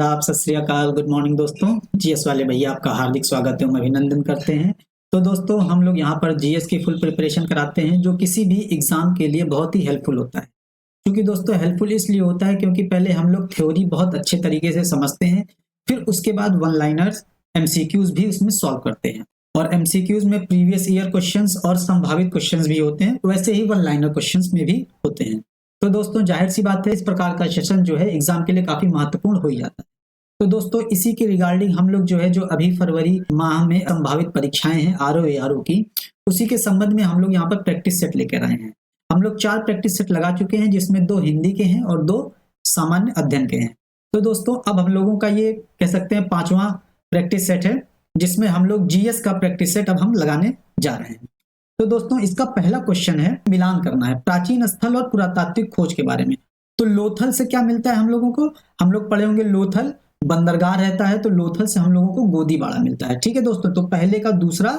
आदाब, सत श्री अकाल, गुड मॉर्निंग दोस्तों। जीएस वाले भैया आपका हार्दिक स्वागत है, अभिनंदन करते हैं। तो दोस्तों हम लोग यहाँ पर जीएस की फुल प्रिपरेशन कराते हैं, जो किसी भी एग्जाम के लिए बहुत ही हेल्पफुल होता है। क्योंकि दोस्तों हेल्पफुल इसलिए होता है क्योंकि पहले हम लोग थ्योरी बहुत अच्छे तरीके से समझते हैं, फिर उसके बाद वन लाइनर्स एमसीक्यूज भी उसमें सॉल्व करते हैं। और एमसीक्यूज में प्रीवियस ईयर क्वेश्चंस और संभावित क्वेश्चंस भी होते हैं, वैसे ही वन लाइनर क्वेश्चंस में भी होते हैं। तो दोस्तों जाहिर सी बात है, इस प्रकार का सेशन जो है एग्जाम के लिए काफी महत्वपूर्ण हो जाता है। तो दोस्तों इसी के रिगार्डिंग हम लोग जो अभी फरवरी माह में संभावित परीक्षाएं हैं आरओ की, उसी के संबंध में हम लोग यहाँ पर प्रैक्टिस सेट लेकर आए हैं। हम लोग 4 प्रैक्टिस सेट लगा चुके हैं, जिसमें 2 हिंदी के हैं और 2 सामान्य अध्ययन के हैं। तो दोस्तों अब हम लोगों का ये कह सकते हैं 5वां प्रैक्टिस सेट है, जिसमें हम लोग जीएस का प्रैक्टिस सेट अब हम लगाने जा रहे हैं। तो दोस्तों इसका पहला क्वेश्चन है, मिलान करना है प्राचीन स्थल और पुरातात्विक खोज के बारे में। तो लोथल से क्या मिलता है हम लोगों को? हम लोग पढ़े होंगे लोथल बंदरगाह रहता है, तो लोथल से हम लोगों को गोदीबाड़ा मिलता है। ठीक है दोस्तों, तो पहले का दूसरा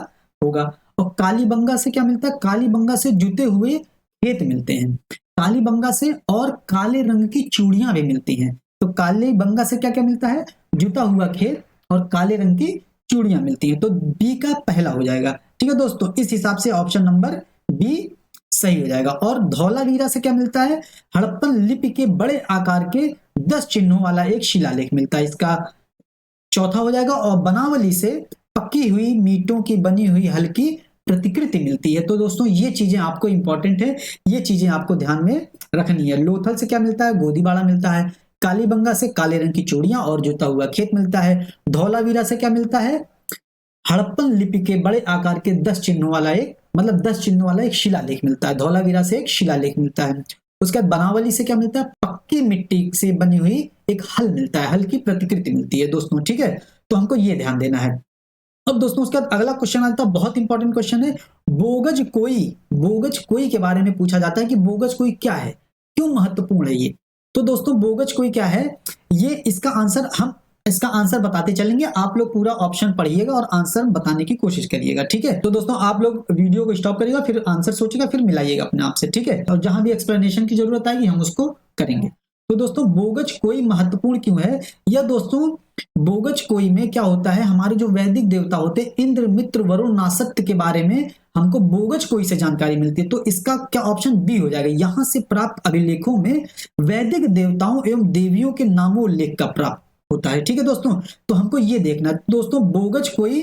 होगा। और कालीबंगा से क्या मिलता है? कालीबंगा से जुते हुए खेत मिलते हैं। कालीबंगा से और काले रंग की चूड़ियां भी मिलती हैं। तो कालीबंगा से क्या क्या मिलता है? जुता हुआ खेत और काले रंग की चूड़ियां मिलती हैं। तो बी का पहला हो जाएगा। ठीक है दोस्तों, इस हिसाब से ऑप्शन नंबर बी सही हो जाएगा। और धौलावीरा से क्या मिलता है? हड़प्पन लिपि के बड़े आकार के 10 चिन्हों वाला एक शिलालेख मिलता है, इसका चौथा हो जाएगा। और बनावली से पक्की हुई मीटों की बनी हुई हल्की प्रतिकृति मिलती है। तो दोस्तों ये चीजें आपको इंपॉर्टेंट है, ये चीजें आपको ध्यान में रखनी है। लोथल से क्या मिलता है? गोदीबाड़ा मिलता है। कालीबंगा से काले रंग की चूड़ियां और जुता हुआ खेत मिलता है। धौलावीरा से क्या मिलता है? हड़प्पन लिपि के बड़े आकार के 10 चिन्हों वाला एक 10 चिन्हों वाला एक शिलालेख मिलता है। धौलावीरा से एक शिलालेख मिलता है। उसके बाद बनावली से क्या मिलता है? पक्की मिट्टी से बनी हुई एक हल मिलता है, हल की प्रतिकृति मिलती है दोस्तों। ठीक है, तो हमको ये ध्यान देना है। अब दोस्तों उसके बाद अगला क्वेश्चन आता है, बहुत इंपॉर्टेंट क्वेश्चन है। बोगज कोई के बारे में पूछा जाता है कि बोगज कोई क्या है, क्यों महत्वपूर्ण है ये। तो दोस्तों बोगज कोई क्या है, ये इसका आंसर बताते चलेंगे। आप लोग पूरा ऑप्शन पढ़िएगा और आंसर बताने की कोशिश करिएगा। ठीक है, तो दोस्तों आप लोग वीडियो को स्टॉप करिएगा, फिर आंसर सोचिएगा, फिर मिलाइएगा अपने आप से। ठीक है, और जहां भी एक्सप्लेनेशन की जरूरत आएगी हम उसको करेंगे। तो दोस्तों बोगज कोई महत्वपूर्ण क्यों है? या दोस्तों बोगज कोई में क्या होता है, हमारे जो वैदिक देवता होते हैं इंद्र, मित्र, वरुण, नासत्य के बारे में हमको बोगज कोई से जानकारी मिलती है। तो इसका क्या ऑप्शन बी हो जाएगा। यहां से प्राप्त अभिलेखों में वैदिक देवताओं एवं देवियों के नामों उल्लेख का प्राप्त होता है। ठीक है दोस्तों, तो हमको ये देखना है दोस्तों बोगज कोई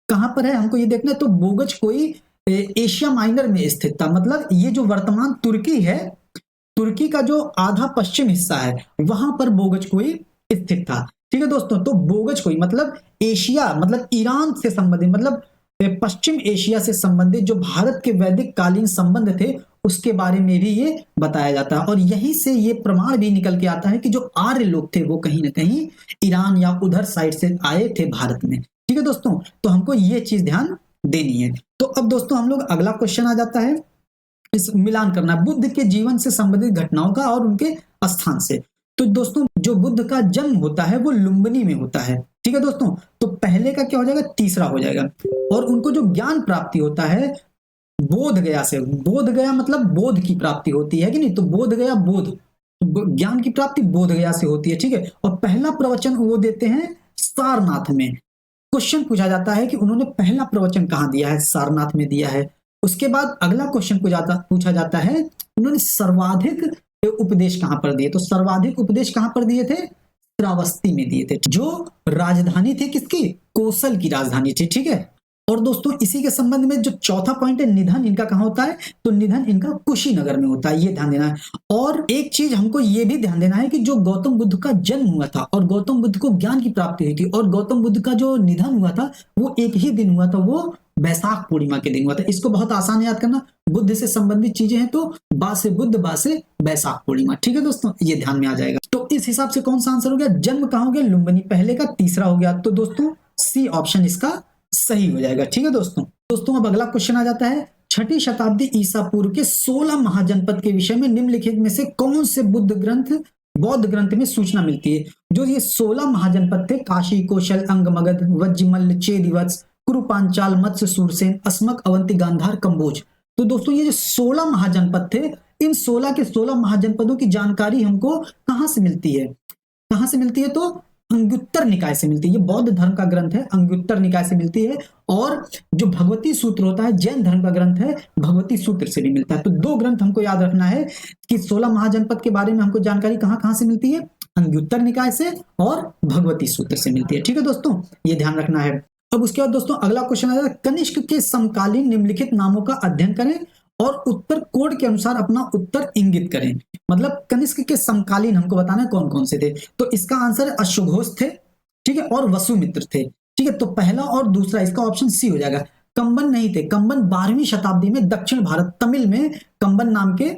कहां पर है, हमको ये देखना है। तो बोगज कोई एशिया माइनर में स्थित था, मतलब ये जो वर्तमान तुर्की है, तुर्की का जो आधा पश्चिम हिस्सा है वहां पर बोगज कोई स्थित था। ठीक है दोस्तों, तो बोगज कोई मतलब एशिया, मतलब ईरान से संबंधित, मतलब पश्चिम एशिया से संबंधित जो भारत के वैदिक कालीन संबंध थे उसके बारे में भी ये बताया जाता है। और यहीं से ये प्रमाण भी निकल के आता है कि जो आर्य लोग थे वो कहीं ना कहीं ईरान या उधर साइड से आए थे भारत में। ठीक है दोस्तों, तो हमको ये चीज ध्यान देनी है। तो अब दोस्तों हम लोग अगला क्वेश्चन आ जाता है, इस मिलान करना बुद्ध के जीवन से संबंधित घटनाओं का और उनके स्थान से। तो दोस्तों जो बुद्ध का जन्म होता है वो लुम्बिनी में होता है। ठीक है दोस्तों, तो पहले का क्या हो जाएगा? तीसरा हो जाएगा। और उनको जो ज्ञान प्राप्ति होता है बोध गया से, बोध गया मतलब बोध की प्राप्ति होती है कि नहीं, तो बोध गया बोध, ज्ञान की प्राप्ति बोध गया से होती है। ठीक है, और पहला प्रवचन वो देते हैं सारनाथ में। क्वेश्चन पूछा जाता है कि उन्होंने पहला प्रवचन कहां दिया है? सारनाथ में दिया है। उसके बाद अगला क्वेश्चन पूछा जाता है उन्होंने सर्वाधिक उपदेश कहां पर दिए? तो सर्वाधिक उपदेश कहां पर दिए थे? श्रावस्ती में दिए थे, जो राजधानी थी किसकी? कौशल की राजधानी थी। ठीक है, और दोस्तों इसी के संबंध में जो चौथा पॉइंट है, निधन इनका कहां होता है? तो निधन इनका कुशीनगर में होता है, ये ध्यान देना है। और एक चीज हमको ये भी ध्यान देना है कि जो गौतम बुद्ध का जन्म हुआ था और गौतम बुद्ध को ज्ञान की प्राप्ति हुई थी और गौतम बुद्ध का जो निधन हुआ था वो एक ही दिन हुआ था, वो वैशाख पूर्णिमा के दिन हुआ था। इसको बहुत आसान याद करना, बुद्ध से संबंधित चीजें हैं तो बा से बुद्ध, बा से वैशाख पूर्णिमा। ठीक है दोस्तों, ये ध्यान में आ जाएगा। तो इस हिसाब से कौन सा आंसर हो गया? जन्म कहां हो गया? लुम्बिनी, पहले का तीसरा हो गया। तो दोस्तों सी ऑप्शन इसका सही हो जाएगा। ठीक है दोस्तों अब अगला क्वेश्चन आ जाता है, 6ठी शताब्दी ईसा पूर्व के 16 महाजनपद के विषय में निम्नलिखित में से कौन से बौद्ध ग्रंथ में सूचना मिलती है? जो ये 16 महाजनपद थे, काशी, कौशल, अंग, मगध, वज्रमल्ल, चेदिवत्स, कुरु, पांचाल, मत्स्य, सूरसेन, अस्मक, अवंती, गांधार, कंबोज। तो दोस्तों ये जो 16 महाजनपद थे, इन 16 के 16 महाजनपदों की जानकारी हमको कहां से मिलती है? तो अंगुत्तर निकाय से मिलती है। ये बौद्ध धर्म का ग्रंथ है, अंगुत्तर निकाय से मिलती है। और जो भगवती सूत्र होता है जैन धर्म का ग्रंथ है, भगवती सूत्र से भी मिलता है। तो दो ग्रंथ हमको याद रखना है कि 16 महाजनपद के बारे में हमको जानकारी कहाँ कहाँ से मिलती है, अंगुत्तर निकाय से और भगवती सूत्र से मिलती है। ठीक है दोस्तों, ये ध्यान रखना है। अब उसके बाद दोस्तों अगला क्वेश्चन आता है, कनिष्क के समकालीन निम्नलिखित नामों का अध्ययन करें और उत्तर कोड के अनुसार अपना उत्तर इंगित करें। मतलब कनिष्क के समकालीन हमको बताना है कौन कौन से थे। तो इसका आंसर अश्वघोष थे, ठीक है, और वसुमित्र थे। ठीक है, तो पहला और दूसरा इसका ऑप्शन सी हो जाएगा। कंबन नहीं थे, कंबन 12वीं शताब्दी में दक्षिण भारत तमिल में कंबन नाम के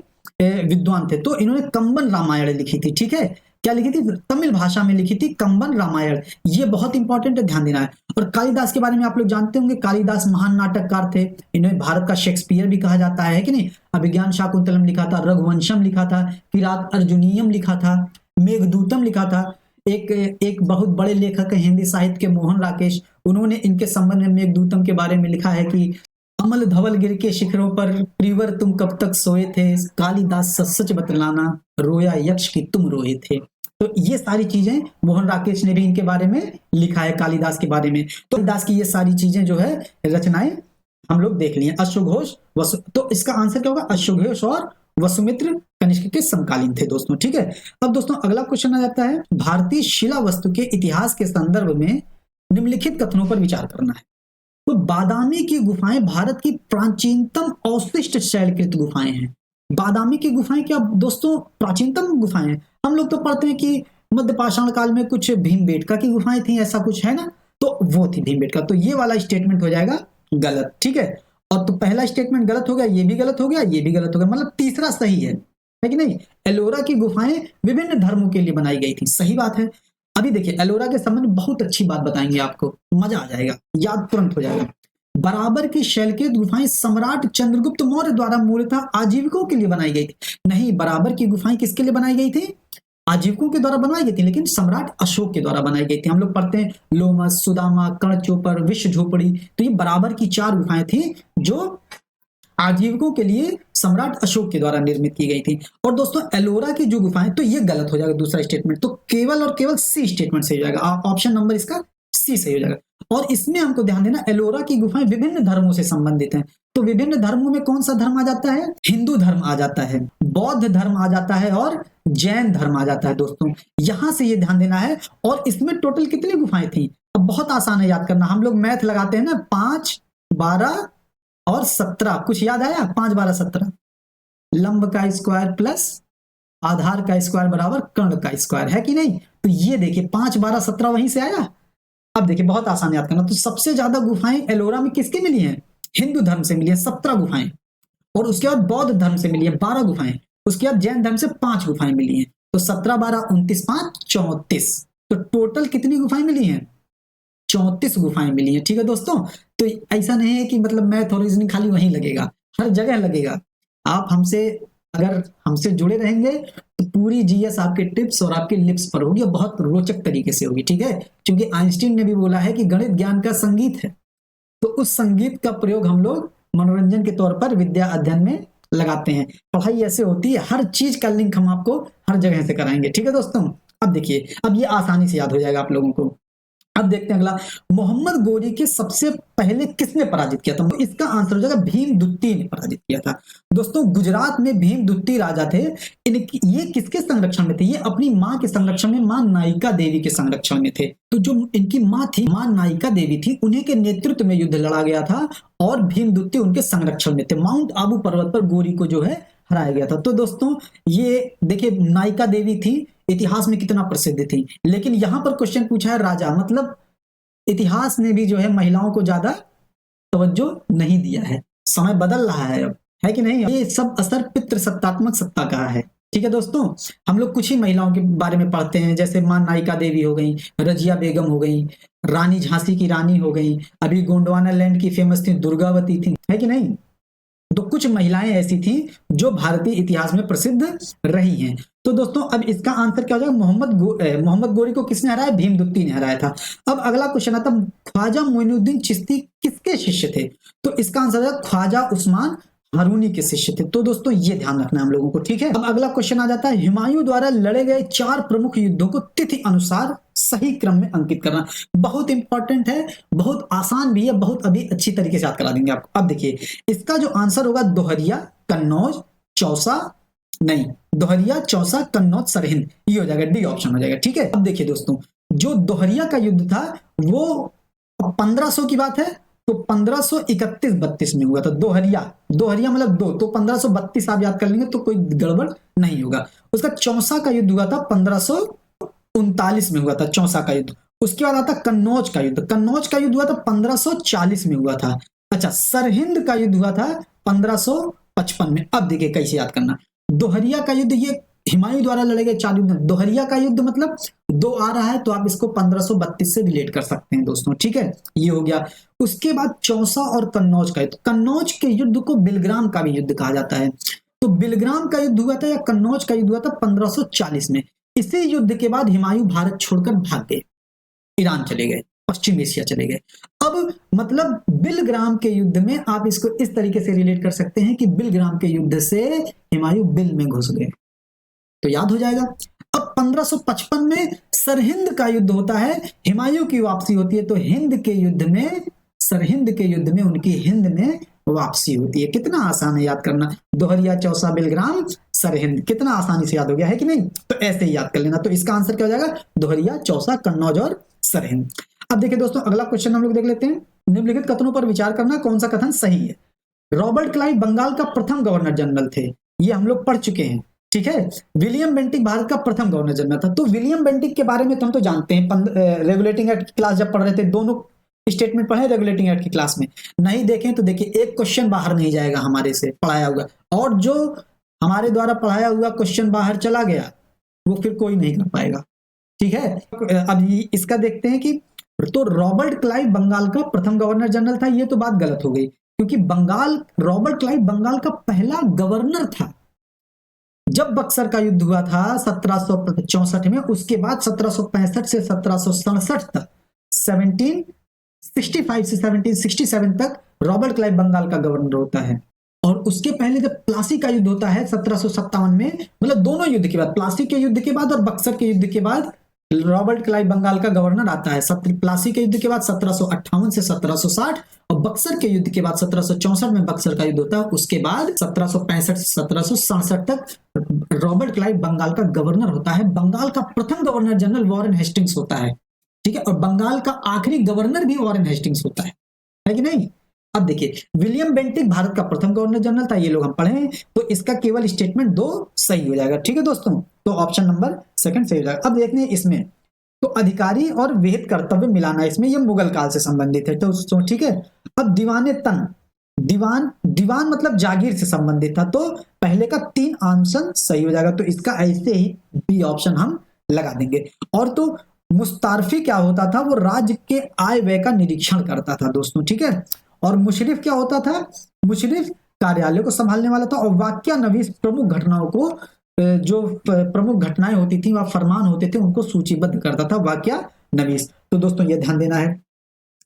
विद्वान थे। तो इन्होंने कंबन रामायण लिखी थी। ठीक है, क्या लिखी थी, तमिल भाषा में लिखी थी कंबन रामायण। ये बहुत इंपॉर्टेंट है, ध्यान देना है। और कालिदास के बारे में आप लोग जानते होंगे, कालिदास महान नाटककार थे। इन्हें भारत का शेक्सपियर भी कहा जाता है कि नहीं। अभिज्ञान शाकुंतलम लिखा था, रघुवंशम लिखा था, किरात अर्जुनीयम लिखा था, मेघदूतम लिखा था। एक बहुत बड़े लेखक है हिंदी साहित्य के, मोहन राकेश, उन्होंने इनके संबंध में मेघदूतम के बारे में लिखा है कि अमल धवल गिर के शिखरों पर प्रिवर तुम कब तक सोए थे, कालिदास सच सच बतलाना, रोया यक्ष की तुम रोए थे। तो ये सारी चीजें मोहन राकेश ने भी इनके बारे में लिखा है, कालिदास के बारे में। तो कालिदास की ये सारी चीजें जो है रचनाएं हम लोग देख लिए। अश्वघोष तो इसका आंसर क्या होगा, अश्वघोष और वसुमित्र कनिष्क के समकालीन थे दोस्तों। ठीक है, अब दोस्तों अगला क्वेश्चन आ जाता है, भारतीय शिला वस्तु के इतिहास के संदर्भ में निम्नलिखित कथनों पर विचार करना है। तो बादामी की गुफाएं भारत की प्राचीनतम अवशिष्ट शैलकृत गुफाएं हैं। बादामी की गुफाएं क्या दोस्तों प्राचीनतम गुफाएं हैं। हम लोग तो पढ़ते हैं कि मध्य पाषाण काल में कुछ भीमबेटका की गुफाएं थी, ऐसा कुछ है ना, तो वो थी भीमबेटका। तो ये वाला स्टेटमेंट हो जाएगा गलत। ठीक है, और तो पहला स्टेटमेंट गलत हो गया, ये भी गलत हो गया, ये भी गलत हो गया, मतलब तीसरा सही है कि नहीं। एलोरा की गुफाएं विभिन्न धर्मों के लिए बनाई गई थी, सही बात है। अभी देखिए एलोरा के संबंध में बहुत अच्छी बात बताएंगे आपको, मजा आ जाएगा, याद तुरंत हो जाएगा। बराबर की शैलकृत गुफाएं सम्राट चंद्रगुप्त मौर्य द्वारा मूलतः आजीविकों के लिए बनाई गई थी। नहीं, बराबर की गुफाएं किसके लिए बनाई गई थी, आजीविकों के द्वारा बनवाई गई थी, लेकिन सम्राट अशोक के द्वारा बनाई गई थी। हम लोग पढ़ते हैं लोमस, सुदामा, कर्णचोपर, विश्व झोपड़ी। तो ये बराबर की 4 गुफाएं थी जो आजीविकों के लिए सम्राट अशोक के द्वारा निर्मित की गई थी। और दोस्तों एलोरा की जो गुफाएं, तो ये गलत हो जाएगा दूसरा स्टेटमेंट, तो केवल और केवल सी स्टेटमेंट सही हो जाएगा, ऑप्शन नंबर इसका सी सही हो जाएगा। और इसमें हमको ध्यान देना, एलोरा की गुफाएं विभिन्न धर्मों से संबंधित हैं। तो विभिन्न धर्मों में कौन सा धर्म आ जाता है, हिंदू धर्म आ जाता है, बौद्ध धर्म आ जाता है और जैन धर्म आ जाता है दोस्तों। यहां से ये ध्यान देना है। और इसमें टोटल कितनी गुफाएं थी, अब बहुत आसान है याद करना। हम लोग मैथ लगाते हैं ना, 5, 12 और 17, कुछ याद आया, 5, 12, 17, लंब का स्क्वायर प्लस आधार का स्क्वायर बराबर कर्ण का स्क्वायर, है कि नहीं। तो ये देखिए 5, 12, 17 वहीं से आया। अब देखिए बहुत आसान याद करना, तो सबसे ज्यादा गुफाएं एलोरा में किसकी मिली हैं, हिंदू धर्म से मिली है 17 गुफाएं, और उसके बाद बौद्ध धर्म से मिली है 12 गुफाएं, उसके बाद जैन धर्म से 5 गुफाएं मिली हैं। तो 17, 12, 29, 5, 34, तो टोटल कितनी गुफाएं मिली हैं, 34 गुफाएं मिली हैं। ठीक है दोस्तों, तो ऐसा नहीं है कि मतलब मैथ और रीजनिंग खाली वहीं लगेगा, हर जगह लगेगा। आप अगर हमसे जुड़े रहेंगे तो पूरी जीएस आपके टिप्स और आपके लिप्स पर होगी, और बहुत रोचक तरीके से होगी। ठीक है, क्योंकि आइंस्टीन ने भी बोला है कि गणित ज्ञान का संगीत है। तो उस संगीत का प्रयोग हम लोग मनोरंजन के तौर पर विद्या अध्ययन में लगाते हैं। पढ़ाई ऐसे होती है, हर चीज का लिंक हम आपको हर जगह से कराएंगे। ठीक है दोस्तों, अब देखिए, अब ये आसानी से याद हो जाएगा आप लोगों को। अब देखते हैं अगला, मोहम्मद गोरी के सबसे पहले किसने पराजित किया था। इसका आंसर हो जाएगा भीमदुत्ती ने पराजित किया था। दोस्तों गुजरात में भीमदुत्ती राजा थे। ये किसके संरक्षण में थे, ये अपनी माँ के संरक्षण में, माँ नायिका देवी के संरक्षण में थे। तो जो इनकी माँ थी, माँ नायिका देवी थी, उन्हीं के नेतृत्व में युद्ध लड़ा गया था और भीमदुत्ती उनके संरक्षण में थे। माउंट आबू पर्वत पर गोरी को जो है हराया गया था। तो दोस्तों ये देखिए नायिका देवी थी, इतिहास में कितना प्रसिद्ध थी, लेकिन यहां पर क्वेश्चन पूछा है राजा, मतलब इतिहास ने भी जो है महिलाओं को ज्यादा तवज्जो नहीं दिया है। समय बदल रहा है अब, है कि नहीं। ये सब असर पितृसत्तात्मक सत्ता का है। ठीक है दोस्तों, हम लोग कुछ ही महिलाओं के बारे में पढ़ते हैं, जैसे मां नायिका देवी हो गई, रजिया बेगम हो गई, रानी झांसी की रानी हो गई, अभी गोंडवाना लैंड की फेमस थी दुर्गावती थी, है कि नहीं। तो कुछ महिलाएं ऐसी थी जो भारतीय इतिहास में प्रसिद्ध रही हैं। तो दोस्तों अब इसका आंसर क्या हो जाएगा, मोहम्मद गोरी को किसने हराया, भीमदुत्ती ने हराया था। अब अगला क्वेश्चन आता, ख्वाजा मोइनुद्दीन चिश्ती किसके शिष्य थे। तो इसका आंसर है ख्वाजा उस्मान हारूनी के शिष्य थे। तो दोस्तों ये ध्यान रखना है हम लोगों को, ठीक है। अब अगला क्वेश्चन आ जाता है, हुमायूं द्वारा लड़े गए 4 प्रमुख युद्धों को तिथि अनुसार सही क्रम में अंकित करना। बहुत इंपॉर्टेंट है, बहुत आसान भी है, बहुत अभी अच्छी तरीके से याद करा देंगे आपको। अब देखिए इसका जो आंसर होगा दोहरिया, कन्नौज, चौसा, नहीं दोहरिया, चौसा, कन्नौज, सरहिंद, ये हो जाएगा, डी ऑप्शन हो जाएगा, ठीक है। अब देखिए दोस्तों जो दोहरिया का युद्ध था वो 1500 की बात है, तो 1531-32 में हुआ था दोहरिया। दोहरिया मतलब दो, तो 1532 आप याद कर लेंगे तो कोई गड़बड़ नहीं होगा। उसका चौसा का युद्ध हुआ था 1539 में हुआ था, चौसा का युद्ध। उसके बाद आता कन्नौज का युद्ध। कन्नौज का युद्ध हुआ था 1540 में हुआ था। अच्छा, सरहिंद का युद्ध हुआ था 1555 में। अब देखिए कैसे याद करना। दोहरिया का युद्ध ये हुमायूं द्वारा लड़े गए 4 युद्ध। दोहरिया का युद्ध मतलब 2 आ रहा है तो आप इसको 1532 से रिलेट कर सकते हैं दोस्तों, ठीक है, ये हो गया। उसके बाद चौसा और कन्नौज का युद्ध। कन्नौज के युद्ध को बिलग्राम का भी युद्ध कहा जाता है। तो बिलग्राम का युद्ध हुआ था या कन्नौज का युद्ध हुआ था 1540 में। इसी युद्ध के बाद हुमायूं भारत छोड़कर भाग गए, ईरान चले गए, पश्चिम एशिया चले गए। अब मतलब बिलग्राम के युद्ध में आप इसको इस तरीके से रिलेट कर सकते हैं कि बिलग्राम के युद्ध से हुमायूं बिल में घुस गए, तो याद हो जाएगा। अब 1555 में सरहिंद का युद्ध होता है, हुमायूं की वापसी होती है, तो हिंद के युद्ध में, सरहिंद के युद्ध में उनकी हिंद में वापसी होती है। कितना आसान है याद करना, दोहरिया, चौसा, बिलग्राम, सरहिंद, कितना आसानी से याद हो गया है कि नहीं। तो ऐसे ही याद कर लेना। तो इसका आंसर क्या हो जाएगा, दोहरिया, चौसा, कन्नौज और सरहिंद। अब देखिए दोस्तों अगला क्वेश्चन हम लोग देख लेते हैं। निम्नलिखित कथनों पर विचार करना, कौन सा कथन सही है। रॉबर्ट क्लाइव बंगाल का प्रथम गवर्नर जनरल थे, ये हम लोग पढ़ चुके हैं, ठीक है। विलियम बेंटिक भारत का प्रथम गवर्नर जनरल था। तो विलियम बेंटिक के बारे में तो हम तो जानते हैं, रेगुलेटिंग एक्ट की क्लास जब पढ़ रहे थे, दोनों स्टेटमेंट पढ़े रेगुलेटिंग एक्ट की क्लास में। नहीं देखें तो देखिए एक क्वेश्चन बाहर नहीं जाएगा हमारे से पढ़ाया हुआ, और जो हमारे द्वारा पढ़ाया हुआ क्वेश्चन बाहर चला गया वो फिर कोई नहीं कर पाएगा, ठीक है। अब इसका देखते हैं कि तो रॉबर्ट क्लाइव बंगाल का प्रथम गवर्नर जनरल था, ये तो बात गलत हो गई, क्योंकि रॉबर्ट क्लाइव बंगाल का पहला गवर्नर था जब बक्सर का युद्ध हुआ था 1764 में। उसके बाद 1765 से 1767 तक, 1765 से 1767 तक रॉबर्ट क्लाइव बंगाल का गवर्नर होता है। और उसके पहले जब प्लासी का युद्ध होता है 1757 में, मतलब दोनों युद्ध के बाद, प्लासी के युद्ध के बाद और बक्सर के युद्ध के बाद रॉबर्ट क्लाइव बंगाल का गवर्नर आता है। प्लासी के युद्ध के बाद 1758 से 1760 और बक्सर के युद्ध के बाद 1764 में बक्सर का युद्ध होता है। उसके बाद 1765 से 1767 तक रॉबर्ट क्लाइव बंगाल का गवर्नर होता है। बंगाल का प्रथम गवर्नर जनरल वॉरेन हेस्टिंग्स होता है, ठीक है, और बंगाल का आखिरी गवर्नर भी वॉरेन हेस्टिंग्स होता है कि नहीं। अब देखिए विलियम बेंटिक भारत का प्रथम गवर्नर जनरल था, ये लोग हम पढ़े हैं, तो इसका केवल स्टेटमेंट 2 सही हो जाएगा, ठीक है दोस्तों। तो ऑप्शन नंबर 2 सही हो जाएगा। अब देखते हैं इसमें तो अधिकारी और विहित कर्तव्य मिलाना, इसमें ये मुगल काल से संबंधित है, तो ठीक है। अब दीवाने तन, दीवान मतलब जागीर से संबंधित था, तो पहले का 3 आंसर सही हो जाएगा, तो इसका ऐसे ही बी ऑप्शन हम लगा देंगे। और तो मुस्तारफी क्या होता था, वो राज्य के आय व्यय का निरीक्षण करता था दोस्तों, ठीक है। और मुशरिफ क्या होता था, मुशरिफ कार्यालय को संभालने वाला था। और वाक्यानवीस प्रमुख घटनाओं को, जो प्रमुख घटनाएं होती थी वह फरमान होते थे, उनको सूचीबद्ध करता था वाक्यानवीस। तो दोस्तों ये ध्यान देना है।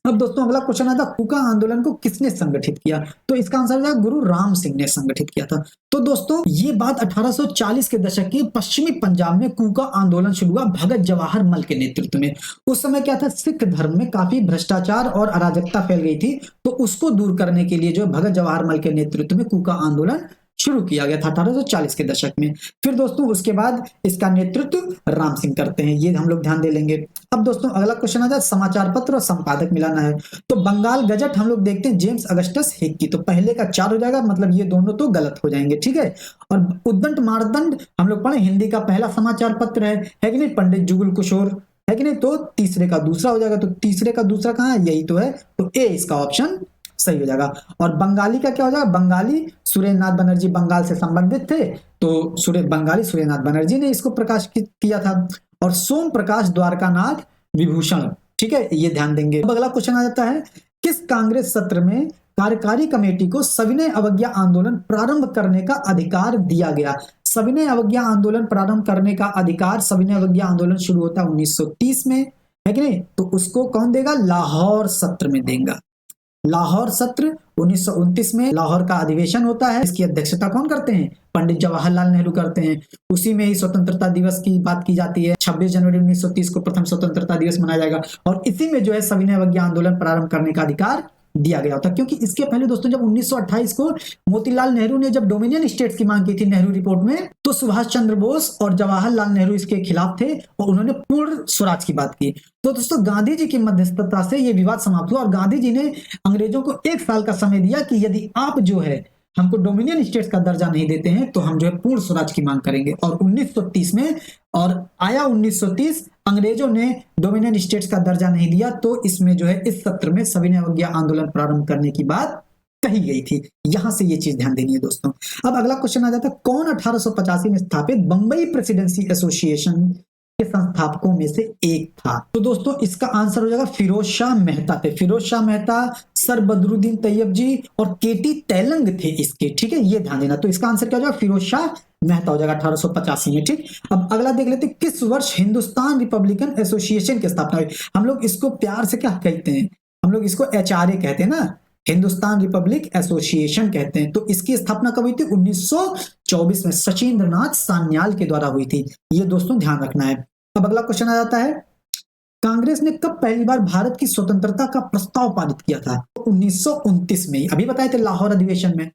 अब दोस्तों अगला क्वेश्चन आता है, कूका आंदोलन को किसने संगठित किया, तो इसका आंसर है गुरु राम सिंह ने संगठित किया था। तो दोस्तों ये बात 1840 के दशक की पश्चिमी पंजाब में कूका आंदोलन शुरू हुआ भगत जवाहर मल के नेतृत्व में। उस समय क्या था, सिख धर्म में काफी भ्रष्टाचार और अराजकता फैल गई थी, तो उसको दूर करने के लिए जो भगत जवाहर मल के नेतृत्व में कूका आंदोलन शुरू किया गया था 1840 के दशक में। फिर दोस्तों उसके बाद इसका नेतृत्व राम सिंह करते हैं, ये हम लोग ध्यान दे लेंगे। अब दोस्तों अगला क्वेश्चन आता है समाचार पत्र और संपादक मिलाना है। तो बंगाल गजट हम लोग देखते हैं जेम्स अगस्टस हिक की, तो पहले का 4 हो जाएगा, मतलब ये दोनों तो गलत हो जाएंगे, ठीक है। और उद्दंड मारदंड हम लोग पढ़े, हिंदी का पहला समाचार पत्र है कि नहीं, पंडित जुगल किशोर, है कि नहीं, तो तीसरे का दूसरा हो जाएगा। तो तीसरे का दूसरा कहाँ है, यही तो है, तो ए इसका ऑप्शन सही हो जाएगा। और बंगाली का क्या हो जाएगा, बंगाली सुरेंद्रनाथ बनर्जी बंगाल से संबंधित थे, तो बंगाली सुरेंद्रनाथ बनर्जी ने इसको प्रकाशित किया था। और सोम प्रकाश द्वारकानाथ विभूषण, ठीक है, ये ध्यान देंगे। अब अगला क्वेश्चन आ जाता है, किस कांग्रेस सत्र में कार्यकारी कमेटी को सविनय अवज्ञा आंदोलन प्रारंभ करने का अधिकार दिया गया। सविनय अवज्ञा आंदोलन प्रारंभ करने का अधिकार, सविनय अवज्ञा आंदोलन शुरू होता है 1930 में, है कि नहीं, तो उसको कौन देगा, लाहौर सत्र में देगा। लाहौर सत्र 1929 में लाहौर का अधिवेशन होता है, इसकी अध्यक्षता कौन करते हैं? पंडित जवाहरलाल नेहरू करते हैं। उसी में ही स्वतंत्रता दिवस की बात की जाती है, 26 जनवरी 1930 को प्रथम स्वतंत्रता दिवस मनाया जाएगा और इसी में जो है सविनय अवज्ञा आंदोलन प्रारंभ करने का अधिकार दिया गया था। क्योंकि इसके पहले दोस्तों जब 1928 को मोतीलाल नेहरू ने जब डोमिनियन स्टेट्स की मांग की थी नेहरू रिपोर्ट में, तो सुभाष चंद्र बोस और जवाहरलाल नेहरू इसके खिलाफ थे और उन्होंने पूर्ण स्वराज की बात की। तो दोस्तों गांधी जी की मध्यस्थता से यह विवाद समाप्त हुआ और गांधी जी ने अंग्रेजों को 1 साल का समय दिया कि यदि आप जो है हमको डोमिनियन स्टेट्स का दर्जा नहीं देते हैं तो हम जो है पूर्ण स्वराज की मांग करेंगे। और 1930 में और आया 1930, अंग्रेजों ने डोमिनियन स्टेट्स का दर्जा नहीं दिया, तो इसमें जो है इस सत्र में सविनय अवज्ञा आंदोलन प्रारंभ करने की बात कही गई थी। यहां से ये चीज ध्यान देनी है दोस्तों। अब अगला क्वेश्चन आ जाता है, कौन 1885 में स्थापित बंबई प्रेसिडेंसी एसोसिएशन के संस्थापकों में से एक था? तो दोस्तों इसका आंसर हो जाएगा फिरोज शाह मेहता थे। फिरोज शाह मेहता, सर बदरुद्दीन तैयब जी और केटी तेलंग थे इसके, ठीक है, ये ध्यान देना। तो इसका आंसर क्या हो जाएगा? फिरोज शाह मेहता हो जाएगा 1885 में, ठीक। अब अगला देख लेते हैं, किस वर्ष हिंदुस्तान रिपब्लिकन एसोसिएशन की स्थापना हुई? हम लोग इसको प्यार से क्या कहते हैं? हम लोग इसको HRA कहते हैं ना, हिंदुस्तान रिपब्लिक एसोसिएशन कहते हैं। तो इसकी स्थापना कब हुई थी? 1924 में सचिंद्र नाथ सान्याल के द्वारा हुई थी। ये दोस्तों ध्यान रखना है। अब अगला क्वेश्चन आ जाता है, कांग्रेस ने कब पहली बार भारत की स्वतंत्रता का प्रस्ताव पारित किया था? 1929 में, अभी बताए थे लाहौर अधिवेशन में।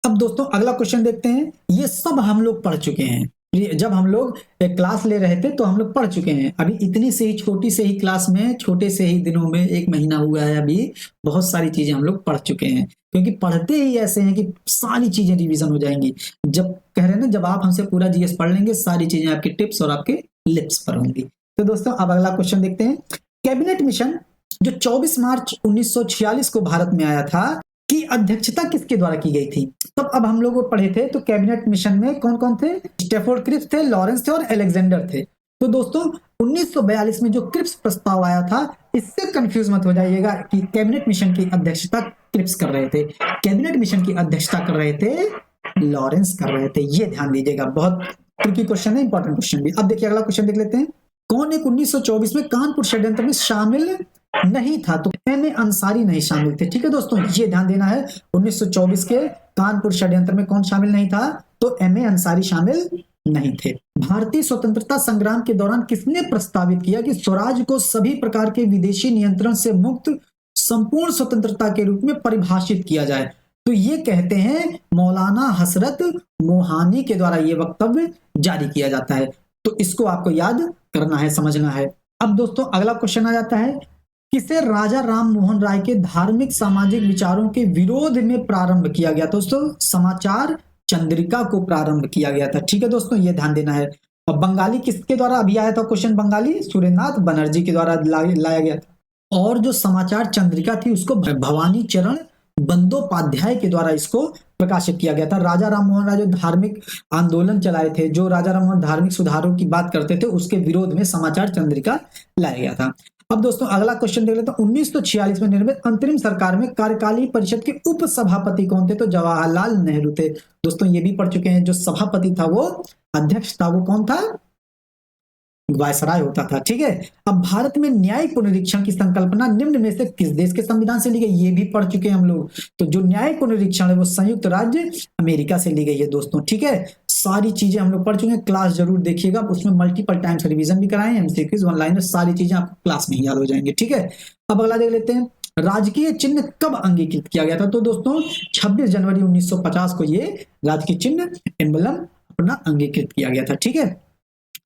अब दोस्तों अगला क्वेश्चन देखते हैं, ये सब हम लोग पढ़ चुके हैं। जब हम लोग क्लास ले रहे थे तो हम लोग पढ़ चुके हैं। अभी इतनी से ही छोटी से ही क्लास में, छोटे से ही दिनों में, 1 महीना हुआ है, अभी बहुत सारी चीजें हम लोग पढ़ चुके हैं। क्योंकि पढ़ते ही ऐसे हैं कि सारी चीजें रिवीजन हो जाएंगी। जब कह रहे हैं ना, जब आप हमसे पूरा GS पढ़ लेंगे, सारी चीजें आपके टिप्स और आपके लिप्स पर होंगी। तो दोस्तों अब अगला क्वेश्चन देखते हैं, कैबिनेट मिशन जो 24 मार्च 1946 को भारत में आया था की अध्यक्षता किसके द्वारा की गई थी? तो अब हम लोग पढ़े थे, तो कैबिनेट मिशन में कौन कौन थे? स्टैफोर्ड क्रिप्स थे, लॉरेंस थे और अलेक्जेंडर थे। तो दोस्तों 1942 में जो क्रिप्स प्रस्ताव आया था, इससे कंफ्यूज मत हो जाइएगा कि कैबिनेट मिशन की अध्यक्षता क्रिप्स कर रहे थे, कैबिनेट मिशन की अध्यक्षता कर रहे थे लॉरेंस कर रहे थे। ये ध्यान दीजिएगा, बहुत ट्रिकी क्वेश्चन है, इंपॉर्टेंट क्वेश्चन भी। अब देखिए अगला क्वेश्चन देख लेते हैं, कौन एक 1924 में कानपुर षड्यंत्र में शामिल नहीं था? तो M.A. अंसारी नहीं शामिल थे, ठीक है दोस्तों, ये ध्यान देना है। 1924 के कानपुर षड्यंत्र में कौन शामिल नहीं था? तो M.A. अंसारी शामिल नहीं थे। भारतीय स्वतंत्रता संग्राम के दौरान किसने प्रस्तावित किया कि स्वराज को सभी प्रकार के विदेशी नियंत्रण से मुक्त संपूर्ण स्वतंत्रता के रूप में परिभाषित किया जाए? तो ये कहते हैं मौलाना हसरत मोहानी के द्वारा ये वक्तव्य जारी किया जाता है। तो इसको आपको याद करना है, समझना है। अब दोस्तों अगला क्वेश्चन आ जाता है, किसे राजा राम मोहन राय के धार्मिक सामाजिक विचारों के विरोध में प्रारंभ किया गया? दोस्तों समाचार चंद्रिका को प्रारंभ किया गया था, ठीक है दोस्तों, ये ध्यान देना है। और बंगाली किसके द्वारा अभी आया था क्वेश्चन? बंगाली सुरेंद्रनाथ बनर्जी के द्वारा लाया गया था। और जो समाचार चंद्रिका थी उसको भवानी चरण बंदोपाध्याय के द्वारा इसको प्रकाशित किया गया था। राजा राम मोहन राय जो धार्मिक आंदोलन चलाए थे, जो राजा राम मोहन धार्मिक सुधारों की बात करते थे, उसके विरोध में समाचार चंद्रिका लाया गया था। अब दोस्तों अगला क्वेश्चन देख लेते हैं, 1946 में निर्मित अंतरिम सरकार में कार्यकाली परिषद के उप सभापति कौन थे? तो जवाहरलाल नेहरू थे। दोस्तों ये भी पढ़ चुके हैं, जो सभापति था वो अध्यक्ष था, वो कौन था? वायसराय होता था, ठीक है। अब भारत में न्यायिक पुनरीक्षण की संकल्पना निम्न में से किस देश के संविधान से ली गई? ये भी पढ़ चुके हैं हम लोग। तो जो न्यायिक पुनरीक्षण है वो संयुक्त राज्य अमेरिका से ली गई है दोस्तों, ठीक है। सारी चीजें हम लोग पढ़ चुके हैं, क्लास जरूर देखिएगा, उसमें मल्टीपल टाइम्स रिवीजन भी कराएं, MCQs 1 लाइनर, सारी चीजें आपको क्लास में ही याद हो जाएंगे, ठीक है। अब अगला देख लेते हैं, राजकीय चिन्ह कब अंगीकृत किया गया था? तो दोस्तों 26 जनवरी 1950 को ये राजकीय चिन्ह एम्बलम अपना अंगीकृत किया गया था, ठीक है।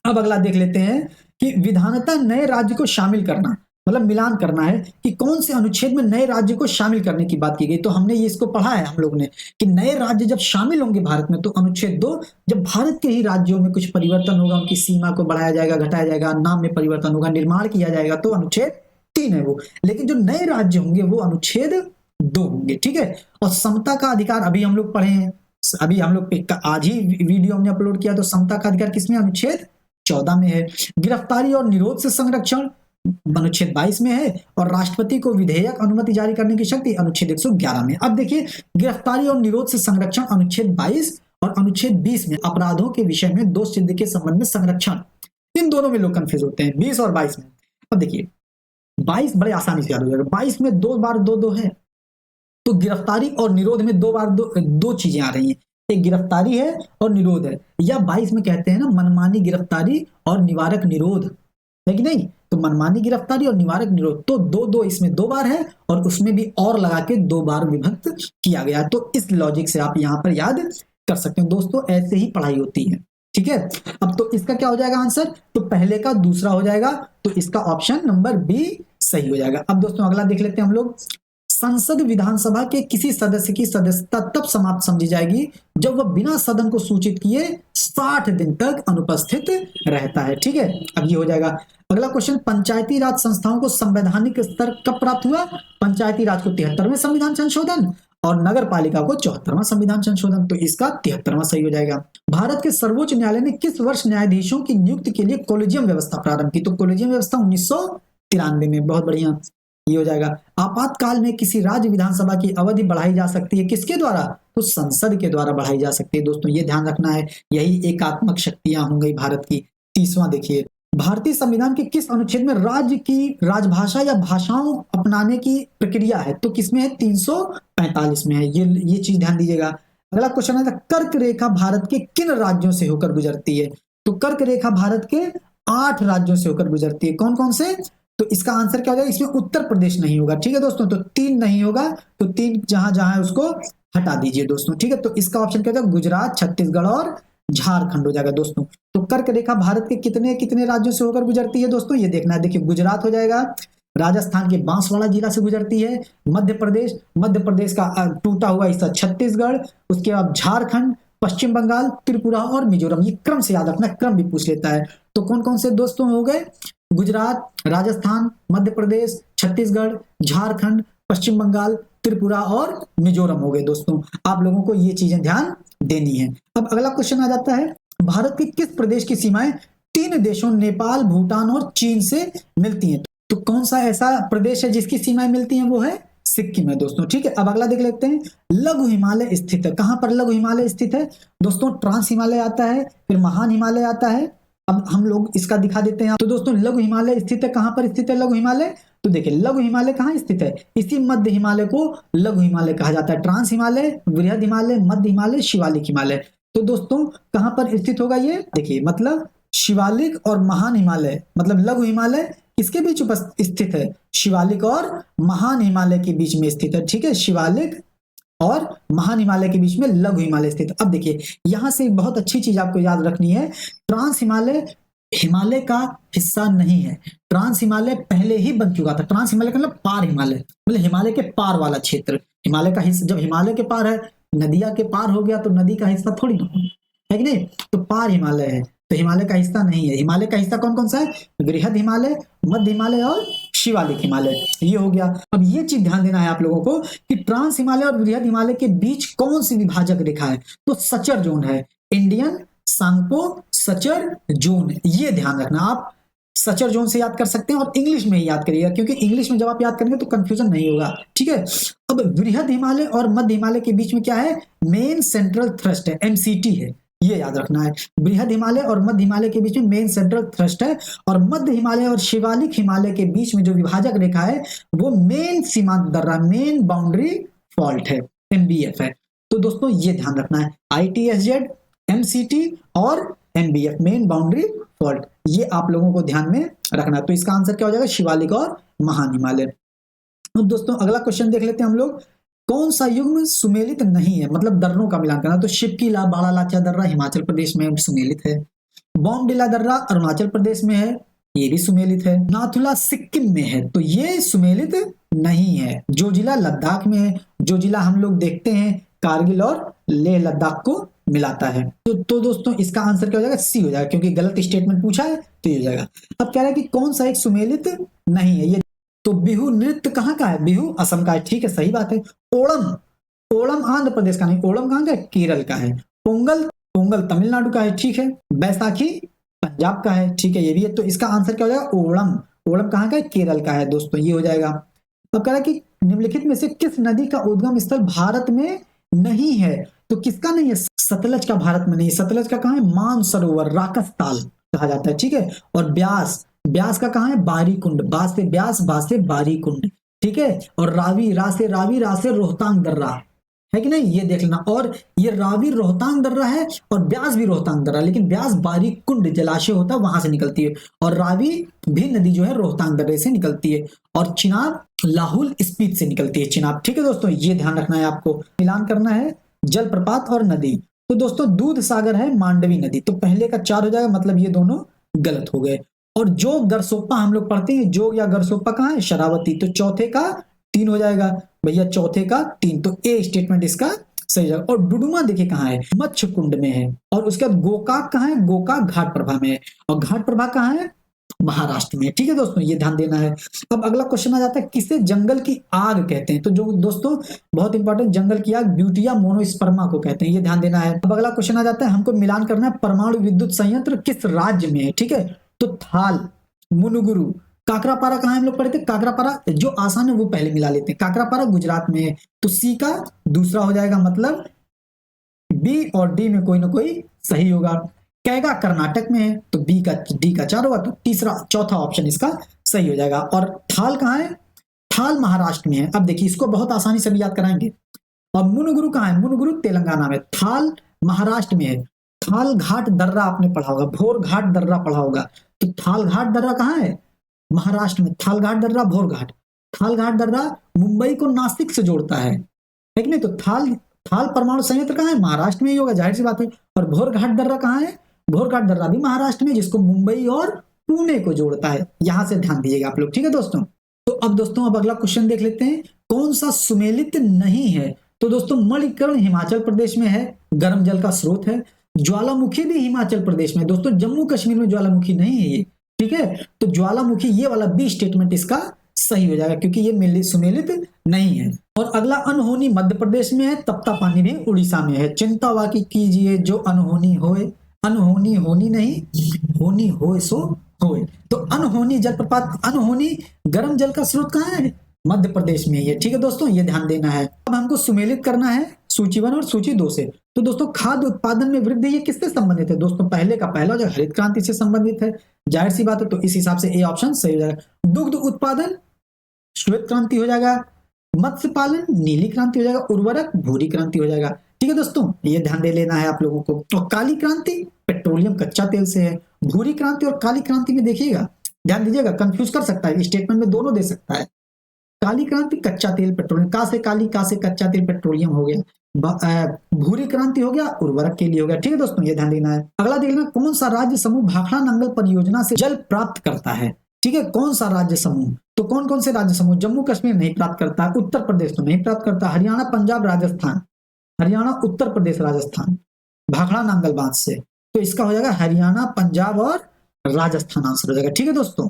अब अगला देख लेते हैं कि विधानतः नए राज्य को शामिल करना, मतलब मिलान करना है कि कौन से अनुच्छेद में नए राज्य को शामिल करने की बात की गई। तो हमने ये इसको पढ़ा है हम लोग ने कि नए राज्य जब शामिल होंगे भारत में, तो अनुच्छेद 2, जब भारत के ही राज्यों में कुछ परिवर्तन होगा, उनकी सीमा को बढ़ाया जाएगा, घटाया जाएगा, नाम में परिवर्तन होगा, निर्माण किया जाएगा, तो अनुच्छेद 3 है वो। लेकिन जो नए राज्य होंगे वो अनुच्छेद 2 होंगे, ठीक है। और समता का अधिकार अभी हम लोग पढ़े हैं, अभी हम लोग आज ही वीडियो हमने अपलोड किया, तो समता का अधिकार किसमें? अनुच्छेद 14 में है। गिरफ्तारी और निरोध से संरक्षण अनुच्छेद 22 में है। और राष्ट्रपति को विधेयक अनुमति जारी करने की शक्ति अनुच्छेद 111 में। अब देखिए गिरफ्तारी और निरोध से संरक्षण अनुच्छेद 22 और अनुच्छेद 20 में अपराधों के विषय में दोष सिद्ध के संबंध में संरक्षण, इन दोनों में लोग कंफ्यूज होते हैं, 20 और 22 में। अब देखिए 22 बड़े आसानी से याद हो जाएगा, 22 में 2 बार 2 2 है, तो गिरफ्तारी और निरोध में दो बार दो चीजें आ रही हैं, एक गिरफ्तारी है और निरोध है, या 22 में कहते हैं ना मनमानी गिरफ्तारी और निवारक निरोध, है कि नहीं। तो मनमानी गिरफ्तारी और निवारक निरोध, तो दो दो इसमें दो बार है और उसमें भी और लगा के दो बार विभक्त किया गया। तो इस लॉजिक से आप यहां पर याद कर सकते हैं दोस्तों, ऐसे ही पढ़ाई होती है। ठीक है, अब तो इसका क्या हो जाएगा आंसर, तो पहले का दूसरा हो जाएगा, तो इसका ऑप्शन नंबर बी सही हो जाएगा। अब दोस्तों अगला देख लेते हैं हम लोग, संसद विधानसभा के किसी सदस्य की सदस्यता तब समाप्त समझी जाएगी जब वह बिना सदन को सूचित किए 60 दिन तक अनुपस्थित रहता है। ठीक है, अब ये हो जाएगा। अगला क्वेश्चन, पंचायती राज संस्थाओं को संवैधानिक स्तर कब प्राप्त हुआ, पंचायती राज को 73वें संविधान संशोधन और नगर पालिका को 74वां संविधान संशोधन, तो इसका 73वां सही हो जाएगा। भारत के सर्वोच्च न्यायालय ने किस वर्ष न्यायाधीशों की नियुक्ति के लिए कोलेजियम व्यवस्था प्रारंभ की, तो कोलेजियम व्यवस्था 1993 में, बहुत बढ़िया, ये हो जाएगा। आपातकाल में किसी राज्य विधानसभा की अवधि बढ़ाई जा सकती है किसके द्वारा, तो संसद के द्वारा बढ़ाई जा सकती है। दोस्तों ये ध्यान रखना है, यही एकात्मक शक्तियां होंगी भारत की। तीसवां देखिए, भारतीय संविधान के किस अनुच्छेद में राज्य की राजभाषा या भाषाओं अपनाने की प्रक्रिया है, तो किसमें है, 345 में है, ये चीज ध्यान दीजिएगा। अगला क्वेश्चन है, कर्क रेखा भारत के किन राज्यों से होकर गुजरती है, तो कर्क रेखा भारत के 8 राज्यों से होकर गुजरती है। कौन कौन से, तो इसका आंसर क्या हो जाएगा, इसमें उत्तर प्रदेश नहीं होगा। ठीक है दोस्तों, तो 3 नहीं होगा, तो 3 जहां जहां है उसको हटा दीजिए दोस्तों। ठीक है, तो इसका ऑप्शन क्या हो जाएगा, गुजरात, छत्तीसगढ़ और झारखंड हो जाएगा दोस्तों। तो कर्क रेखा भारत के कितने कितने राज्यों से होकर गुजरती है दोस्तों, ये देखना है। देखिए गुजरात हो जाएगा, राजस्थान के बांसवाड़ा जिला से गुजरती है, मध्य प्रदेश का टूटा हुआ हिस्सा छत्तीसगढ़, उसके बाद झारखंड, पश्चिम बंगाल, त्रिपुरा और मिजोरम। ये क्रम से याद रखना, क्रम भी पूछ लेता है। तो कौन कौन से दोस्तों हो गए, गुजरात, राजस्थान, मध्य प्रदेश, छत्तीसगढ़, झारखंड, पश्चिम बंगाल, त्रिपुरा और मिजोरम हो गए दोस्तों। आप लोगों को ये चीजें ध्यान देनी है। अब अगला क्वेश्चन आ जाता है, भारत के किस प्रदेश की सीमाएं 3 देशों नेपाल, भूटान और चीन से मिलती हैं, तो कौन सा ऐसा प्रदेश है जिसकी सीमाएं मिलती हैं, वो है सिक्किम है दोस्तों। ठीक है, अब अगला देख लेते हैं, लघु हिमालय स्थित है, कहां पर लघु हिमालय स्थित है दोस्तों, ट्रांस हिमालय आता है, फिर महान हिमालय आता है। अब हम लोग इसका दिखा देते हैं। तो दोस्तों लघु हिमालय स्थित है, कहां पर स्थित है लघु हिमालय, तो देखिए लघु हिमालय कहां स्थित है, इसी मध्य हिमालय को लघु हिमालय कहा जाता है। ट्रांस हिमालय, वृहद हिमालय, मध्य हिमालय, शिवालिक हिमालय। तो दोस्तों कहां पर स्थित होगा ये, देखिए मतलब शिवालिक और महान हिमालय, मतलब लघु हिमालय किसके बीच स्थित है, शिवालिक और महान हिमालय के बीच में स्थित है। ठीक है, शिवालिक और महान हिमालय के बीच में लघु हिमालय स्थित। अब देखिए यहां से बहुत अच्छी चीज आपको याद रखनी है, ट्रांस हिमालय हिमालय का हिस्सा नहीं है, ट्रांस हिमालय पहले ही बन चुका था। ट्रांस हिमालय का मतलब पार हिमालय, मतलब हिमालय के पार वाला क्षेत्र। हिमालय का हिस्सा, जब हिमालय के पार है, नदिया के पार हो गया तो नदी का हिस्सा थोड़ी ना है कि नहीं, तो पार हिमालय है, तो हिमालय का हिस्सा नहीं है। हिमालय का हिस्सा कौन कौन सा है, वृहद हिमालय, मध्य हिमालय और शिवालिक हिमालय, ये हो गया। अब ये चीज ध्यान देना है आप लोगों को कि ट्रांस हिमालय और वृहद हिमालय के बीच कौन सी विभाजक रेखा है, तो सचर जोन है, इंडियन सांगपो सचर जोन, ये ध्यान रखना। आप सचर जोन से याद कर सकते हैं और इंग्लिश में ही याद करिएगा, क्योंकि इंग्लिश में जब आप याद करेंगे तो कंफ्यूजन नहीं होगा। ठीक है, अब वृहद हिमालय और मध्य हिमालय के बीच में क्या है, मेन सेंट्रल थ्रस्ट है, एमसीटी है, ये याद रखना है। बृहद हिमालय और मध्य हिमालय के बीच में मेन सेंट्रल थ्रस्ट है, और मध्य हिमालय और शिवालिक हिमालय के बीच में जो विभाजक रेखा है वो मेन सीमांत दर्रा, मेन बाउंड्री फॉल्ट है, एमबीएफ है। तो दोस्तों ये ध्यान रखना है, ITSZ, MCT और MBF, मेन बाउंड्री फॉल्ट, ये आप लोगों को ध्यान में रखना है। तो इसका आंसर क्या हो जाएगा, शिवालिक और महान हिमालय। तो दोस्तों अगला क्वेश्चन देख लेते हैं हम लोग, कौन सा युग्म सुमेलित नहीं है, मतलब दर्रों का मिलान करना, तो शिवकीला बाड़ा लाचा दर्रा हिमाचल प्रदेश में सुमेलित है, बॉमडिला दर्रा अरुणाचल प्रदेश में है, ये भी सुमेलित है, नाथुला सिक्किम में है, तो ये सुमेलित नहीं है। जो जिला लद्दाख में है, जो जिला हम लोग देखते हैं कारगिल और लेह लद्दाख को मिलाता है। तो दोस्तों इसका आंसर क्या हो जाएगा, सी हो जाएगा, क्योंकि गलत स्टेटमेंट पूछा है तो ये हो जाएगा। अब कह रहा है कि कौन सा एक सुमेलित नहीं है, ये तो बिहू नृत्य कहाँ का है, बिहू असम का है, ठीक है सही बात है। ओणम, ओणम आंध्र प्रदेश का नहीं, ओणम कहाँ का है, केरल का है। पोंगल, पोंगल तमिलनाडु का है, ठीक है। बैसाखी पंजाब का है, ठीक है ये भी है। तो इसका आंसर क्या हो जाएगा, ओणम, ओणम कहाँ का है, केरल का है दोस्तों, ये हो जाएगा। अब कह रहा है कि निम्नलिखित में से किस नदी का उद्गम स्थल भारत में नहीं है, तो किसका नहीं है, सतलज का भारत में नहीं, सतलज का कहाँ है, मानसरोवर, राकसताल कहा जाता है, ठीक है। और ब्यास, ब्यास का कहाँ है, बारी कुंड, बास से ब्यास, बास से बारी कुंड, ठीक है। और रावी, रा से रोहतांग दर्रा है कि नहीं, ये देख लेना। और ये रावी रोहतांग दर्रा है और ब्यास भी रोहतांग दर्रा, लेकिन ब्यास बारीक कुंड जलाशय होता है वहां से निकलती है, और रावी भी नदी जो है रोहतांग दर्रे से निकलती है, और चिनाब लाहुल स्पीति से निकलती है चिनाब। ठीक है दोस्तों, ये ध्यान रखना है आपको। मिलान करना है जलप्रपात और नदी। तो दोस्तों दूध सागर है मांडवी नदी, तो पहले का 4 हो जाएगा, मतलब ये दोनों गलत हो गए। और जोग गरसोप्पा हम लोग पढ़ते हैं, जोग या गरसोप्पा कहाँ है, शरावती, तो चौथे का 3 हो जाएगा भैया, चौथे का 3, तो ए स्टेटमेंट इसका सही जाएगा। और डुडुमा देखिए कहाँ है, मत्स्य कुंड में है। और उसके बाद गोकाक कहाँ है, गोकाक घाट प्रभा में है, और घाट प्रभा कहाँ है, महाराष्ट्र में। ठीक है दोस्तों, ये ध्यान देना है। अब अगला क्वेश्चन आ जाता है, किसे जंगल की आग कहते हैं। तो जो दोस्तों बहुत इंपॉर्टेंट, जंगल की आग ब्यूटिया मोनोस्पर्मा को कहते हैं, ये ध्यान देना है। अब अगला क्वेश्चन आ जाता है, हमको मिलान करना है, परमाणु विद्युत संयंत्र किस राज्य में है। ठीक है, तो थाल, मुनुगुरु, काकरापारा कहाँ हम लोग पढ़े थे, काकरापारा जो आसान है वो पहले मिला लेते हैं, काकरापारा गुजरात में है, तो सी का दूसरा हो जाएगा, मतलब बी और डी में कोई ना कोई सही होगा। कैगा कर्नाटक में है, तो बी का डी का 4 होगा, तो तीसरा चौथा ऑप्शन इसका सही हो जाएगा। और थाल कहाँ है, थाल महाराष्ट्र में है। अब देखिए इसको बहुत आसानी से भी याद कराएंगे। और मुनुगुरु कहाँ है, मुनुगुरु तेलंगाना में, थाल महाराष्ट्र में है। थाल घाट दर्रा आपने पढ़ा होगा, भोर घाट दर्रा पढ़ा होगा, तो थाल घाट दर्रा कहाँ है, महाराष्ट्र में। थाल घाट दर्रा, भोर घाट, थाल घाट दर्रा मुंबई को नासिक से जोड़ता है कि नहीं, तो थाल थाल परमाणु संयंत्र कहाँ है, महाराष्ट्र में ही होगा, जाहिर सी बात है। और भोर घाट दर्रा कहाँ है, भोर घाट दर्रा भी महाराष्ट्र में, जिसको मुंबई और पुणे को जोड़ता है, यहां से ध्यान दीजिएगा आप लोग। ठीक है दोस्तों, तो अब दोस्तों अब अगला क्वेश्चन देख लेते हैं, कौन सा सुमेलित नहीं है। तो दोस्तों मणिकर्ण हिमाचल प्रदेश में है, गर्म जल का स्रोत है। ज्वालामुखी भी हिमाचल प्रदेश में, दोस्तों जम्मू कश्मीर में ज्वालामुखी नहीं है ये। ठीक है, तो ज्वालामुखी ये वाला बी स्टेटमेंट इसका सही हो जाएगा, क्योंकि ये सुमेलित नहीं है। और अगला अनहोनी मध्य प्रदेश में है, तप्ता पानी भी उड़ीसा में है। चिंता वाकी कीजिए जो अनहोनी होए, अनहोनी होनी नहीं, होनी होए सो होए। तो अनहोनी जलप्रपात, अनहोनी गर्म जल का स्रोत कहाँ है, मध्य प्रदेश में है। ठीक है दोस्तों, ये ध्यान देना है। अब हमको सुमेलित करना है सूची 1 और सूची 2 से। तो दोस्तों खाद्य उत्पादन में वृद्धि ये किससे संबंधित है, दोस्तों पहले का पहला जो हरित क्रांति से संबंधित है, जाहिर सी बात है, तो इस हिसाब से ए ऑप्शन सही हो जाएगा। दुग्ध उत्पादन श्वेत क्रांति हो जाएगा, मत्स्य पालन नीली क्रांति हो जाएगा, उर्वरक भूरी क्रांति हो जाएगा। ठीक है दोस्तों, ये ध्यान दे लेना है आप लोगों को। और काली क्रांति पेट्रोलियम कच्चा तेल से है। भूरी क्रांति और काली क्रांति में देखिएगा, ध्यान दीजिएगा, कंफ्यूज कर सकता है, स्टेटमेंट में दोनों दे सकता है। काली क्रांति कच्चा तेल पेट्रोलियम, का से काली, का से कच्चा तेल पेट्रोलियम हो गया, भूरी क्रांति हो गया उर्वरक के लिए हो गया। ठीक है दोस्तों, ये ध्यान देना है। अगला देखना, कौन सा राज्य समूह भाखड़ा नंगल परियोजना से जल प्राप्त करता है। ठीक है, कौन सा राज्य समूह, तो कौन कौन से राज्य समूह, जम्मू कश्मीर नहीं प्राप्त करता, उत्तर प्रदेश तो नहीं प्राप्त करता, हरियाणा पंजाब राजस्थान, हरियाणा उत्तर प्रदेश राजस्थान भाखड़ा नांगल बांध से, तो इसका हो जाएगा हरियाणा पंजाब और राजस्थान आंसर हो जाएगा। ठीक है दोस्तों,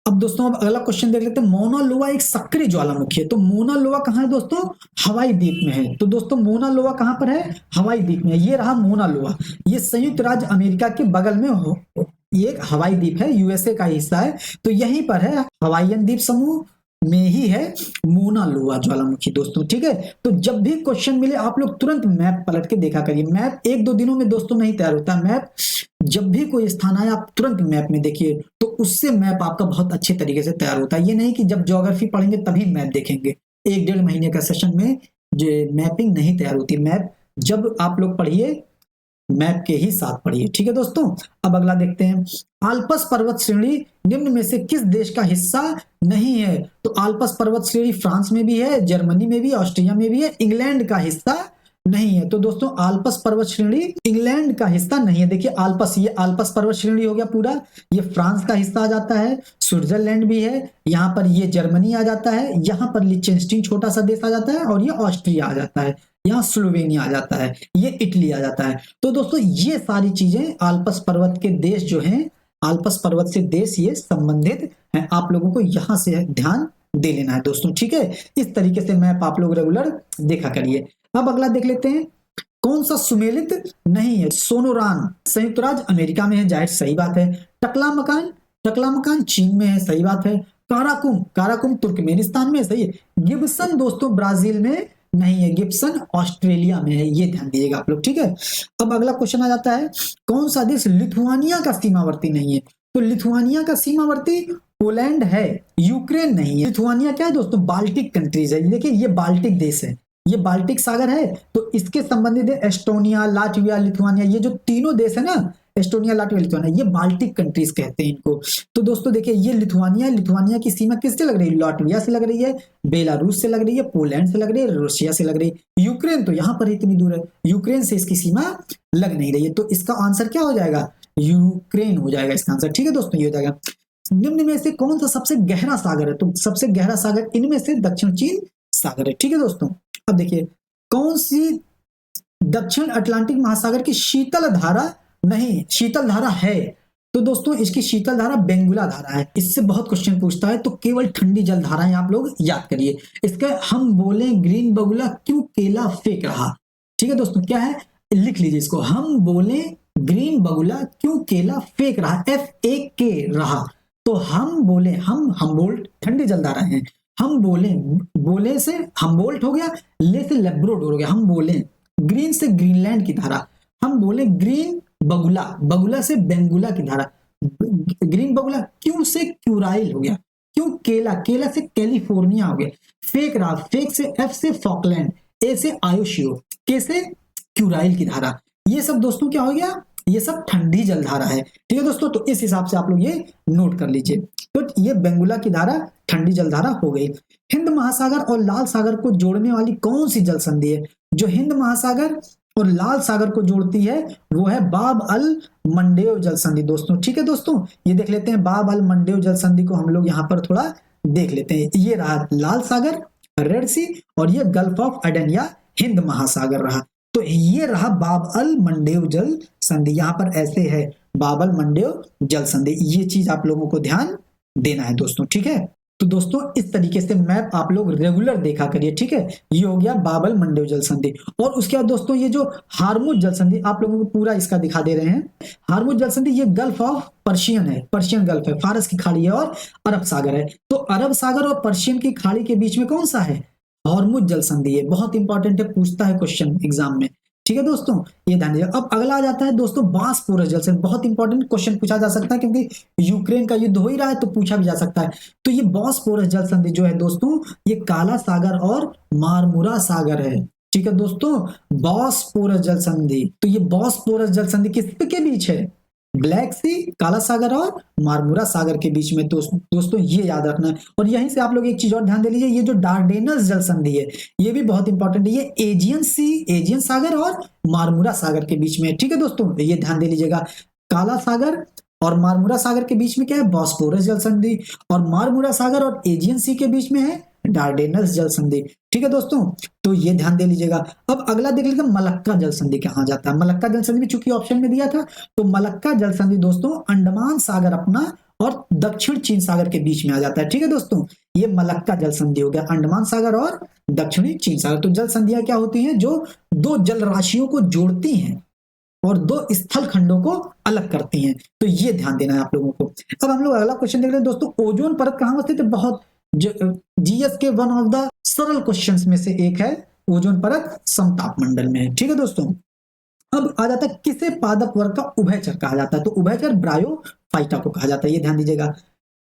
अब दोस्तों अब अगला क्वेश्चन देख लेते हैं। मोना लोआ एक सक्रिय ज्वालामुखी है, तो मोना लोआ कहाँ है दोस्तों, हवाई द्वीप में है। तो दोस्तों मोना लोआ कहाँ पर है, हवाई द्वीप में। ये रहा मोना लोआ, ये संयुक्त राज्य अमेरिका के बगल में हो, ये एक हवाई द्वीप है, यूएसए का हिस्सा है, तो यहीं पर है, हवाईयन द्वीप समूह में ही है मोना लोआ ज्वालामुखी दोस्तों। ठीक है, तो जब भी क्वेश्चन मिले आप लोग तुरंत मैप पलट के देखा करिए। मैप 1-2 दिनों में दोस्तों नहीं तैयार होता। मैप जब भी कोई स्थान आए आप तुरंत मैप में देखिए, तो उससे मैप आपका बहुत अच्छे तरीके से तैयार होता है। ये नहीं कि जब ज्योग्राफी पढ़ेंगे तभी मैप देखेंगे, 1-1.5 महीने का सेशन में जो मैपिंग नहीं तैयार होती। मैप जब आप लोग पढ़िए मैप के ही साथ पढ़िए। ठीक है दोस्तों, अब अगला देखते हैं। आल्पस पर्वत श्रेणी निम्न में से किस देश का हिस्सा नहीं है। तो आल्पस पर्वत श्रेणी फ्रांस में भी है, जर्मनी में भी, ऑस्ट्रिया में भी है, इंग्लैंड का हिस्सा नहीं है। तो दोस्तों आल्पस पर्वत श्रेणी इंग्लैंड का हिस्सा नहीं है। देखिए आल्पस, ये आल्पस पर्वत श्रेणी हो गया पूरा, ये फ्रांस का हिस्सा आ जाता है, स्विट्जरलैंड भी है, यहाँ पर ये जर्मनी आ जाता है, यहाँ पर लिechtenstein छोटा सा देश आ जाता है, और ये ऑस्ट्रिया आ जाता है, यहाँ स्लोवेनिया आ जाता है, ये इटली आ जाता है। तो दोस्तों ये सारी चीजें आल्पस पर्वत के देश जो हैं, आल्पस पर्वत से देश ये संबंधित हैं। आप लोगों को यहाँ से ध्यान दे लेना है दोस्तों। ठीक है, इस तरीके से मैप आप लोग रेगुलर देखा करिए। अब अगला देख लेते हैं, कौन सा सुमेलित नहीं है। सोनोरान संयुक्त राज्य अमेरिका में है, जाहिर सही बात है। टकलामकान चीन में है, सही बात है। काराकुम तुर्कमेनिस्तान में, सही है। गिब्सन दोस्तों ब्राजील में नहीं है, गिब्सन ऑस्ट्रेलिया में है, ये ध्यान दीजिएगा आप लोग। ठीक है, अब अगला क्वेश्चन आ जाता है, कौन सा देश लिथुआनिया का सीमावर्ती नहीं है। तो लिथुआनिया का सीमावर्ती पोलैंड है, यूक्रेन नहीं है। लिथुआनिया क्या है दोस्तों, बाल्टिक कंट्रीज है। देखिए ये बाल्टिक देश है, ये बाल्टिक सागर है, तो इसके संबंधित है एस्टोनिया, लाटविया, लिथुआनिया, ये जो तीनों देश है ना, एस्टोनिया, लाटविया, लिथुआनिया, ये बाल्टिक कंट्रीज कहते हैं इनको। तो दोस्तों देखिए ये लिथुआनिया, लिथुआनिया की सीमा किससे लग रही है, लाटविया से लग रही है, बेलारूस से लग रही है, पोलैंड से लग रही है, रशिया से लग रही है। यूक्रेन तो यहाँ पर इतनी दूर है, यूक्रेन से इसकी सीमा लग नहीं रही है, तो इसका आंसर क्या हो जाएगा, यूक्रेन हो जाएगा इसका आंसर। ठीक है दोस्तों, ये हो जाएगा। निम्न में से कौन सा सबसे गहरा सागर है, तो सबसे गहरा सागर इनमें से दक्षिण चीन सागर है। ठीक है दोस्तों, अब देखिए कौन सी दक्षिण अटलांटिक महासागर की शीतल धारा नहीं, शीतल धारा है, तो दोस्तों इसकी शीतल धारा बेंगुला धारा है। इससे बहुत क्वेश्चन पूछता है, तो केवल ठंडी जल धाराएं आप लोग याद करिए। इसका हम बोले ग्रीन बगुला क्यों केला फेंक रहा। ठीक है दोस्तों, क्या है, लिख लीजिए इसको, हम बोले ग्रीन बगुला क्यों केला फेंक रहा, FAK रहा। तो हम बोले, हम बोल्ट ठंडी जलधारा है, हम बोले, बोले से हम बोल्ट हो गया, ले से लेब्रोडोर हो गया, हम बोले ग्रीन से ग्रीनलैंड की धारा, हम बोले ग्रीन बगुला, बगुला से बेंगुला की धारा, ग्रीन बगुला क्यों से क्यूराइल हो गया, क्यों केला, केला से कैलिफोर्निया हो गया, फेक रहा, फेक से F से फॉकलैंड, A से आयोशियो, K से क्यूराइल की धारा। ये सब दोस्तों क्या हो गया, ये सब ठंडी जलधारा है। ठीक है दोस्तों, तो इस हिसाब से आप लोग ये नोट कर लीजिए। तो ये बेंगुला की धारा ठंडी जलधारा हो गई। हिंद महासागर और लाल सागर को जोड़ने वाली कौन सी जल संधि है, जो हिंद महासागर और लाल सागर को जोड़ती है वो है बाब अल मंडेव जल संधि दोस्तों। ठीक है दोस्तों, ये देख लेते हैं, बाब अल मंडेव जल संधि को हम लोग यहाँ पर थोड़ा देख लेते हैं। ये रहा लाल सागर, रेड सी, और ये गल्फ ऑफ एडन या हिंद महासागर रहा। तो ये रहा बाब अल मंडेव जल संधि, यहाँ पर ऐसे है बाब अल मंडेव जल संधि। ये चीज आप लोगों को ध्यान देना है दोस्तों। ठीक है, तो दोस्तों इस तरीके से मैप आप लोग रेगुलर देखा करिए। ठीक है, ये हो गया बाब अल मंडेव जल संधि। और उसके बाद दोस्तों ये जो हार्मुज जल संधि आप लोगों को पूरा इसका दिखा दे रहे हैं। हार्मुज जल संधि ये गल्फ ऑफ पर्शियन है, पर्शियन गल्फ है, फारस की खाड़ी है और अरब सागर है। तो अरब सागर और पर्शियन की खाड़ी के बीच में कौन सा है, हार्मुज जल संधि है। बहुत इंपॉर्टेंट है, पूछता है क्वेश्चन एग्जाम में। ठीक है दोस्तों, ये ध्यान दीजिए। अब अगला आ जाता है दोस्तों बॉस्पोरस जल संधि। बहुत इंपॉर्टेंट क्वेश्चन पूछा जा सकता है, क्योंकि यूक्रेन का युद्ध हो ही रहा है, तो पूछा भी जा सकता है। तो ये बॉस्पोरस जल संधि जो है दोस्तों, ये काला सागर और मारमुरा सागर है। ठीक है दोस्तों, बॉस्पोरस जल संधि, तो ये बॉस्पोरस जल संधि किसके बीच है, ब्लैक सी, काला सागर और मारमुरा सागर के बीच में। दोस्तों ये याद रखना है। और यहीं से आप लोग एक चीज और ध्यान दे लीजिए, ये जो डार्डेनस जल संधि है ये भी बहुत इंपॉर्टेंट है, ये एजियन सी, एजियन सागर और मारमुरा सागर के बीच में। ठीक है दोस्तों, ये ध्यान दे लीजिएगा, काला सागर और मारमुरा सागर के बीच में क्या है, बॉस्पोरस जल संधि, और मारमुरा सागर और एजियन सी के बीच में है डार्डेनस जल संधि। ठीक है दोस्तों, तो ये ध्यान दे लीजिएगा। अब अगला देख लेते हैं मलक्का जल संधि कहाँ जाता है। मलक्का जल संधि भी चूंकि ऑप्शन में दिया था, तो मलक्का जल संधि दोस्तों अंडमान सागर अपना और दक्षिण चीन सागर के बीच में आ जाता है। ठीक है दोस्तों, ये मलक्का जल संधि हो गया, अंडमान सागर और दक्षिणी चीन सागर। तो जल संधियां क्या होती हैं, जो दो जल राशियों को जोड़ती हैं और दो स्थल खंडों को अलग करती हैं। तो ये ध्यान देना है आप लोगों को। अब हम लोग अगला क्वेश्चन देख रहे हैं दोस्तों, ओजोन परत कहाँ स्थित है। बहुत जीएस के वन ऑफ द सरल क्वेश्चंस में से एक है, ओजोन परत समताप मंडल में है। ठीक है दोस्तों, अब आ जाता है किसे पादप वर्ग का उभयचर कहा जाता है, तो उभयचर ब्रायोफाइटा को कहा जाता है। ये ध्यान दीजिएगा।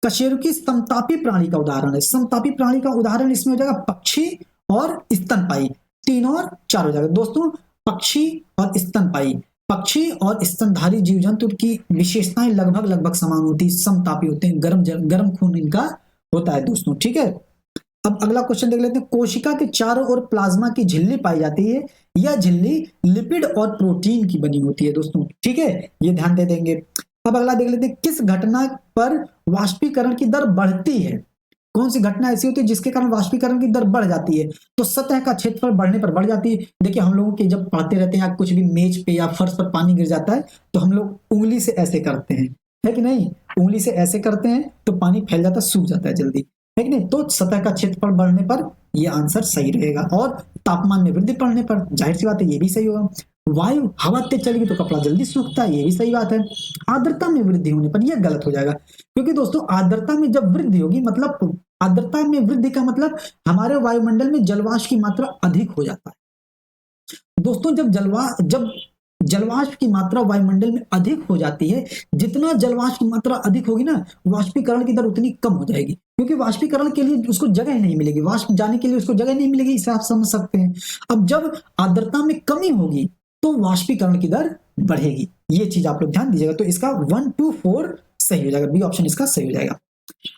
कशेरुकी समतापी प्राणी का उदाहरण है। समतापी प्राणी का उदाहरण इसमें हो जाएगा पक्षी और स्तनपाई, 3 और 4 हो जाएगा दोस्तों। पक्षी और स्तनपाई, पक्षी और स्तनधारी जीव जंतु की विशेषताएं लगभग समान होती है, समतापी होते हैं, गर्म खून इनका होता है दोस्तों। ठीक है, अब अगला क्वेश्चन देख लेते हैं। कोशिका के चारों ओर प्लाज्मा की झिल्ली पाई जाती है, यह झिल्ली लिपिड और प्रोटीन की बनी होती है दोस्तों। ठीक है, ये ध्यान दे देंगे। अब अगला देख लेते हैं, किस घटना पर वाष्पीकरण की दर बढ़ती है। कौन सी घटना ऐसी होती है जिसके कारण वाष्पीकरण की दर बढ़ जाती है, तो सतह का क्षेत्रफल बढ़ने पर बढ़ जाती है। देखिए हम लोगों के जब पढ़ते रहते हैं, कुछ भी मेज पे या फर्श पर पानी गिर जाता है, तो हम लोग उंगली से ऐसे करते हैं, है कि नहीं, उंगली से ऐसे करते हैं तो पानी फैल जाता है, सूख जाता है जल्दी, है कि नहीं। तो सतह का क्षेत्रफल बढ़ने पर यह आंसर सही रहेगा, और तापमान में वृद्धि बढ़ने पर जाहिर सी बात है ये भी सही होगा। वायु हवा तेज चलेगी तो कपड़ा जल्दी सूखता है, ये भी सही बात है। आर्द्रता में वृद्धि होने पर यह गलत हो जाएगा, क्योंकि दोस्तों आर्द्रता में जब वृद्धि होगी, मतलब आर्द्रता में वृद्धि का मतलब हमारे वायुमंडल में जलवाष्प की मात्रा अधिक हो जाता है दोस्तों। जब जलवाष्प की मात्रा वायुमंडल में अधिक हो जाती है, जितना जलवाष्प की मात्रा अधिक होगी ना, वाष्पीकरण की दर उतनी कम हो जाएगी, क्योंकि वाष्पीकरण के लिए उसको जगह ही नहीं मिलेगी, वाष्प जाने के लिए उसको जगह नहीं मिलेगी, इसे आप समझ सकते हैं। अब जब आर्द्रता में कमी होगी तो वाष्पीकरण की दर बढ़ेगी, ये चीज आप लोग ध्यान दीजिएगा। तो इसका 1 2 4 सही हो जाएगा, बी ऑप्शन इसका सही हो जाएगा।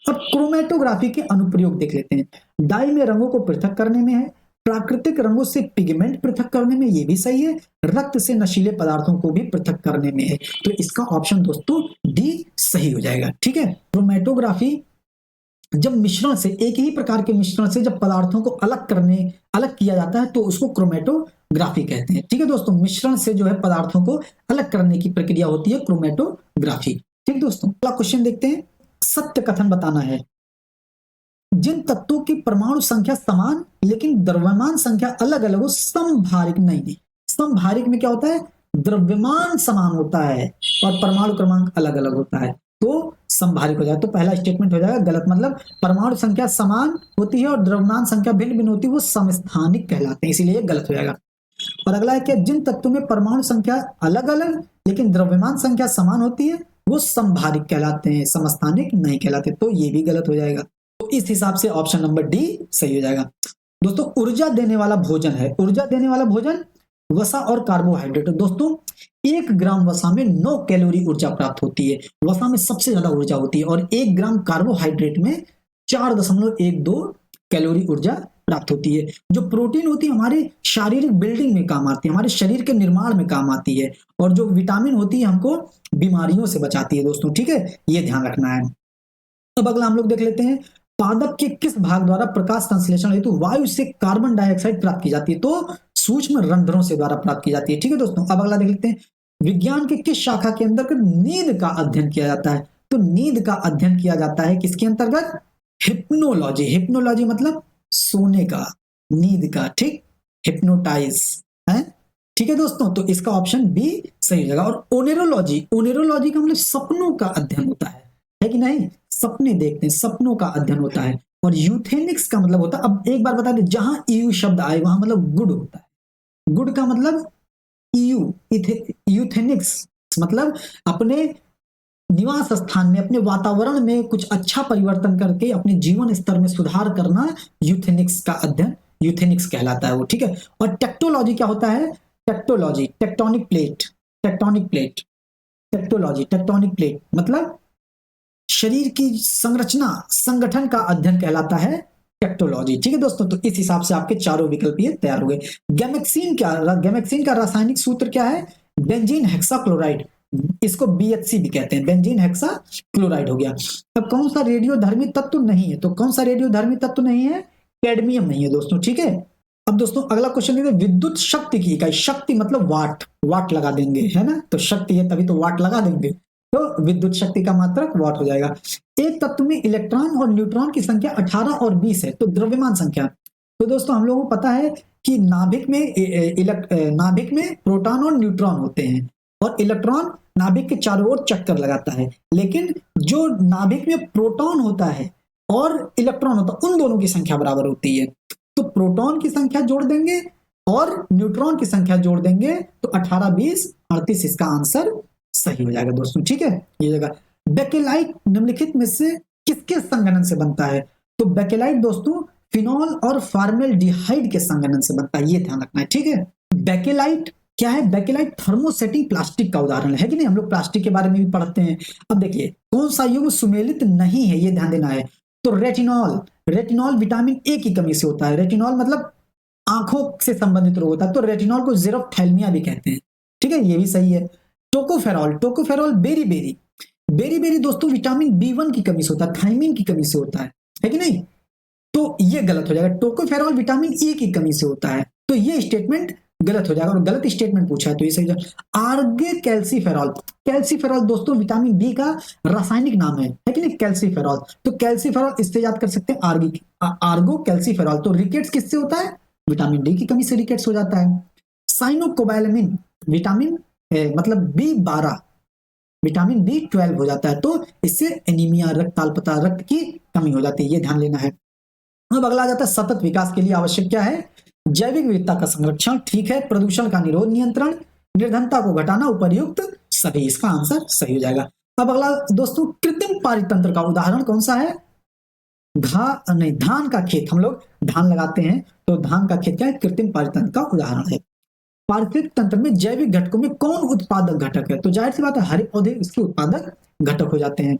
अब क्रोमेटोग्राफी के अनुप्रयोग देख लेते हैं। डाई में रंगों को पृथक करने में है, प्राकृतिक रंगों से पिगमेंट पृथक करने में, ये भी सही है, रक्त से नशीले पदार्थों को भी पृथक करने में है। तो इसका ऑप्शन दोस्तों डी सही हो जाएगा। ठीक है, क्रोमेटोग्राफी जब मिश्रण से, एक ही प्रकार के मिश्रण से जब पदार्थों को अलग किया जाता है तो उसको क्रोमेटोग्राफी कहते हैं। ठीक है दोस्तों, मिश्रण से जो है पदार्थों को अलग करने की प्रक्रिया होती है क्रोमेटोग्राफी। ठीक दोस्तों, अगला क्वेश्चन देखते हैं। सत्य कथन बताना है। जिन तत्वों की परमाणु संख्या समान लेकिन द्रव्यमान संख्या अलग अलग हो, समभारिक नहीं। समभारिक में क्या होता है, द्रव्यमान समान होता है और परमाणु क्रमांक अलग अलग होता है, तो समभारिक हो जाए। तो पहला स्टेटमेंट हो जाएगा गलत, मतलब परमाणु संख्या समान होती है और द्रव्यमान संख्या भिन्न भिन्न होती है, वो समस्थानिक कहलाते हैं, इसीलिए गलत हो जाएगा। और अगला है कि जिन तत्वों में परमाणु संख्या अलग अलग लेकिन द्रव्यमान संख्या समान होती है वो समभारिक कहलाते हैं, समस्थानिक नहीं कहलाते, तो ये भी गलत हो जाएगा। तो इस हिसाब से ऑप्शन नंबर डी सही हो जाएगा। दोस्तों, ऊर्जा देने वाला भोजन है। ऊर्जा देने वाला भोजन वसा और कार्बोहाइड्रेट। दोस्तों, 1 ग्राम वसा में 9 कैलोरी ऊर्जा प्राप्त होती है, वसा में सबसे ज्यादा ऊर्जा होती है, और 1 ग्राम कार्बोहाइड्रेट में 4.12 कैलोरी ऊर्जा प्राप्त होती है। जो प्रोटीन होती है हमारे शारीरिक बिल्डिंग में काम आती है, हमारे शरीर के निर्माण में काम आती है, और जो विटामिन होती है हमको बीमारियों से बचाती है दोस्तों। ठीक है, ये ध्यान रखना है। अब अगला हम लोग देख लेते हैं, पादप के किस भाग द्वारा प्रकाश संश्लेषण हेतु वायु से कार्बन डाइऑक्साइड प्राप्त की जाती है, तो सूक्ष्म रंध्रों से द्वारा प्राप्त की जाती है। ठीक है दोस्तों, अब अगला देख लेते हैं, विज्ञान के किस शाखा के अंतर्गत नींद का अध्ययन किया जाता है, तो नींद का अध्ययन किया जाता है किसके अंतर्गत, हिप्नोलॉजी। हिप्नोलॉजी मतलब सोने का, नींद का, ठीक, हिप्नोटाइज है। ठीक है दोस्तों, तो इसका ऑप्शन बी सही हो जाएगा। और ओनेरोलॉजी, ओनेरोलॉजी का मतलब सपनों का अध्ययन होता है कि नहीं, सपने देखते हैं, सपनों का अध्ययन होता है। और यूथेनिक्स का मतलब होता है, अब एक बार बता दें, जहां यू शब्द आए वहां मतलब गुड होता है। गुड का मतलब यूथेनिक्स मतलब अपने निवास स्थान में, अपने वातावरण में कुछ अच्छा परिवर्तन करके अपने जीवन स्तर में सुधार करना, यूथेनिक्स का अध्ययन यूथेनिक्स कहलाता है वो। ठीक है, और टेक्टोलॉजी क्या होता है, tectology tectonic plate, tectonic plate, tectology tectonic plate मतलब शरीर की संरचना, संगठन का अध्ययन कहलाता है टेक्टोलॉजी। ठीक है दोस्तों, तो इस हिसाब से आपके चारों विकल्प ये तैयार हो गए। गैमेक्सिन का रासायनिक सूत्र क्या है, बेंजीन हेक्साक्लोराइड, इसको BHC भी कहते हैं, बेंजीन हेक्साक्लोराइड हो गया। अब कौन सा रेडियोधर्मी तत्व नहीं है, तो कौन सा रेडियोधर्मी तत्व नहीं है, कैडमियम नहीं है दोस्तों। ठीक है, अब दोस्तों अगला क्वेश्चन देखते हैं, विद्युत शक्ति की इकाई, शक्ति मतलब वाट, वाट लगा देंगे है ना, तो शक्ति है तभी तो वाट लगा देंगे, तो विद्युत शक्ति का मात्रक वाट हो जाएगा। एक तत्व में इलेक्ट्रॉन और न्यूट्रॉन की संख्या 18 और 20 है, तो द्रव्यमान संख्या। तो दोस्तों हम लोगों को पता है कि नाभिक में प्रोटॉन और न्यूट्रॉन होते हैं, और इलेक्ट्रॉन नाभिक के चारों ओर चक्कर लगाता है, लेकिन जो नाभिक में प्रोटॉन होता है और इलेक्ट्रॉन होता है उन दोनों की संख्या बराबर होती है, तो प्रोटॉन की संख्या जोड़ देंगे और न्यूट्रॉन की संख्या जोड़ देंगे, तो 18 20 38 इसका आंसर सही हो जाएगा दोस्तों। ठीक है, ये जगह बेकेलाइट निम्नलिखित में से किसके संघनन से बनता है, तो बेकेलाइट दोस्तों फिनॉल और फॉर्मेल्डिहाइड के संघनन से बनता है, ये ध्यान रखना है। ठीक है, बेकेलाइट क्या है, बेकेलाइट थर्मोसेटिंग प्लास्टिक का उदाहरण है कि नहीं, हम लोग प्लास्टिक के बारे में भी पढ़ते हैं। अब देखिए कौन सा युग्म सुमेलित नहीं है, ये ध्यान देना है, तो रेटिनॉल, रेटिनॉल विटामिन ए की कमी से होता है, रेटिनॉल मतलब आंखों से संबंधित रोग होता है, तो रेटिनॉल को ज़ेरोफ्थैल्मिया भी कहते हैं। ठीक है, ये भी सही है। Tocopherol, tocopherol berry berry, berry berry दोस्तों विटामिन B1 की कमी से होता है, थायमिन की कमी से होता है कि नहीं, तो ये गलत हो जाएगा। टोकोफेरॉल विटामिन E की कमी से होता है, तो ये स्टेटमेंट गलत हो जाएगा, और गलत स्टेटमेंट पूछा है तो ये सही जाएगा। आर्गे कैल्सीफेरॉल, कैल्सीफेरॉल दोस्तों विटामिन बी का रासायनिक नाम है कि नहीं, कैल्सीफेरॉल, तो कैल्सीफेरॉल इससे याद कर सकते हैं आर्गो कैल्सीफेरॉल। तो रिकेट्स किससे होता है, विटामिन डी की कमी से रिकेट्स हो जाता है। साइनोकोबालामिन विटामिन मतलब B12 विटामिन B12 हो जाता है, तो इससे एनीमिया, रक्ताल्पता, रक्त की कमी हो जाती है, ये ध्यान लेना है। अब अगला आ जाता है सतत विकास के लिए आवश्यक क्या है, जैविक विविधता का संरक्षण, ठीक है, प्रदूषण का निरोध नियंत्रण, निर्धनता को घटाना, उपर्युक्त सभी। इसका आंसर सही हो जाएगा। अब अगला दोस्तों, कृत्रिम पारितंत्र का उदाहरण कौन सा है? धान का खेत, हम लोग धान लगाते हैं तो धान का खेत क्या है? कृत्रिम पारितंत्र का उदाहरण है। पारिस्थितिक तंत्र में जैविक घटकों में कौन उत्पादक घटक है? तो जाहिर सी बात है हरे पौधे इसके उत्पादक घटक हो जाते हैं।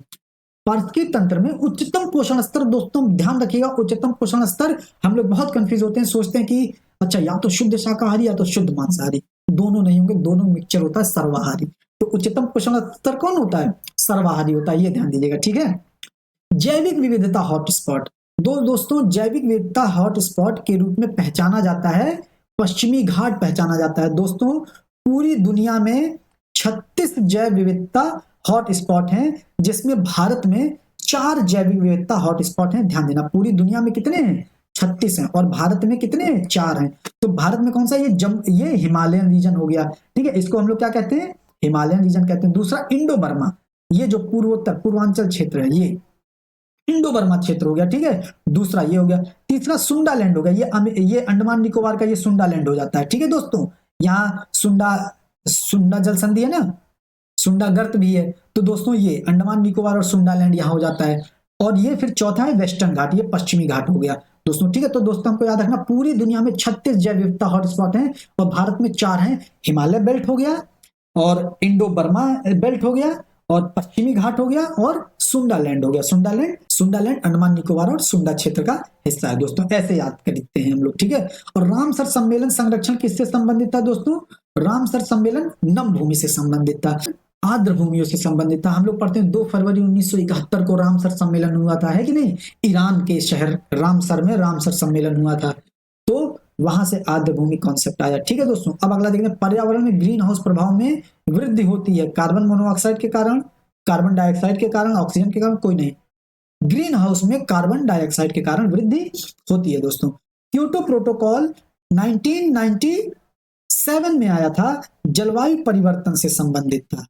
पारिस्थितिक तंत्र में उच्चतम पोषण स्तर, दोस्तों ध्यान रखिएगा, उच्चतम पोषण स्तर, हम लोग बहुत कंफ्यूज होते हैं, सोचते हैं कि अच्छा या तो शुद्ध शाकाहारी या तो शुद्ध मांसाहारी, दोनों नहीं होंगे, दोनों मिक्सचर होता है सर्वाहारी। तो उच्चतम पोषण स्तर कौन होता है? सर्वाहारी होता है, ये ध्यान दीजिएगा, ठीक है। जैविक विविधता हॉटस्पॉट, दोस्तों जैविक विविधता हॉटस्पॉट के रूप में पहचाना जाता है पश्चिमी घाट, पहचाना जाता है। दोस्तों पूरी दुनिया में 36 जैव विविधता हॉटस्पॉट हैं, जिसमें भारत में 4 जैविक विविधता हॉटस्पॉट हैं। ध्यान देना, पूरी दुनिया में कितने हैं? 36 हैं, और भारत में कितने हैं? 4 हैं। तो भारत में कौन सा? ये हिमालयन रीजन हो गया, ठीक है, इसको हम लोग क्या कहते हैं? हिमालयन रीजन कहते हैं। दूसरा इंडो बर्मा, ये जो पूर्वांचल क्षेत्र है, ये इंडो बर्मा क्षेत्र हो गया, ठीक है, दूसरा ये हो गया। तीसरा सुंडा लैंड हो गया, ये अंडमान निकोबार का ये सुंडा लैंड हो जाता है, ठीक है दोस्तों। यहाँ सुंडा जल संधि है ना, सुंडा गर्त भी है, तो दोस्तों ये अंडमान निकोबार और सुंडा लैंड यहाँ हो जाता है। और ये फिर चौथा है वेस्टर्न घाट, ये पश्चिमी घाट हो गया दोस्तों, ठीक है। तो दोस्तों हमको याद रखना, पूरी दुनिया में 36 जैव विविधता हॉटस्पॉट हैं, और भारत में 4 हैं। हिमालय बेल्ट हो गया, और इंडो बर्मा बेल्ट हो गया, और पश्चिमी घाट हो गया, और सुंडा लैंड हो गया। सुंडा लैंड अंडमान निकोबार और सुंडा क्षेत्र का हिस्सा है दोस्तों, ऐसे याद करते हैं हम लोग, ठीक है। और रामसर सम्मेलन संरक्षण किससे संबंधित था दोस्तों? रामसर सम्मेलन नम भूमि से संबंधित था, आर्द्र भूमियों से संबंधित था। हम लोग पढ़ते हैं 2 फरवरी 1971 को रामसर सम्मेलन हुआ था, है कि नहीं? ईरान के शहर रामसर में रामसर सम्मेलन हुआ था, तो वहां से आर्द्र भूमि कॉन्सेप्ट आया, ठीक है दोस्तों। अब अगला देखते हैं, पर्यावरण में ग्रीन हाउस प्रभाव में वृद्धि होती है कार्बन मोनोऑक्साइड के कारण, कार्बन डाइऑक्साइड के कारण, ऑक्सीजन के कारण? कोई नहीं, ग्रीन हाउस में कार्बन डाइऑक्साइड के कारण वृद्धि होती है दोस्तों। क्योटो प्रोटोकॉल 1997 में आया था, जलवायु परिवर्तन से संबंधित था,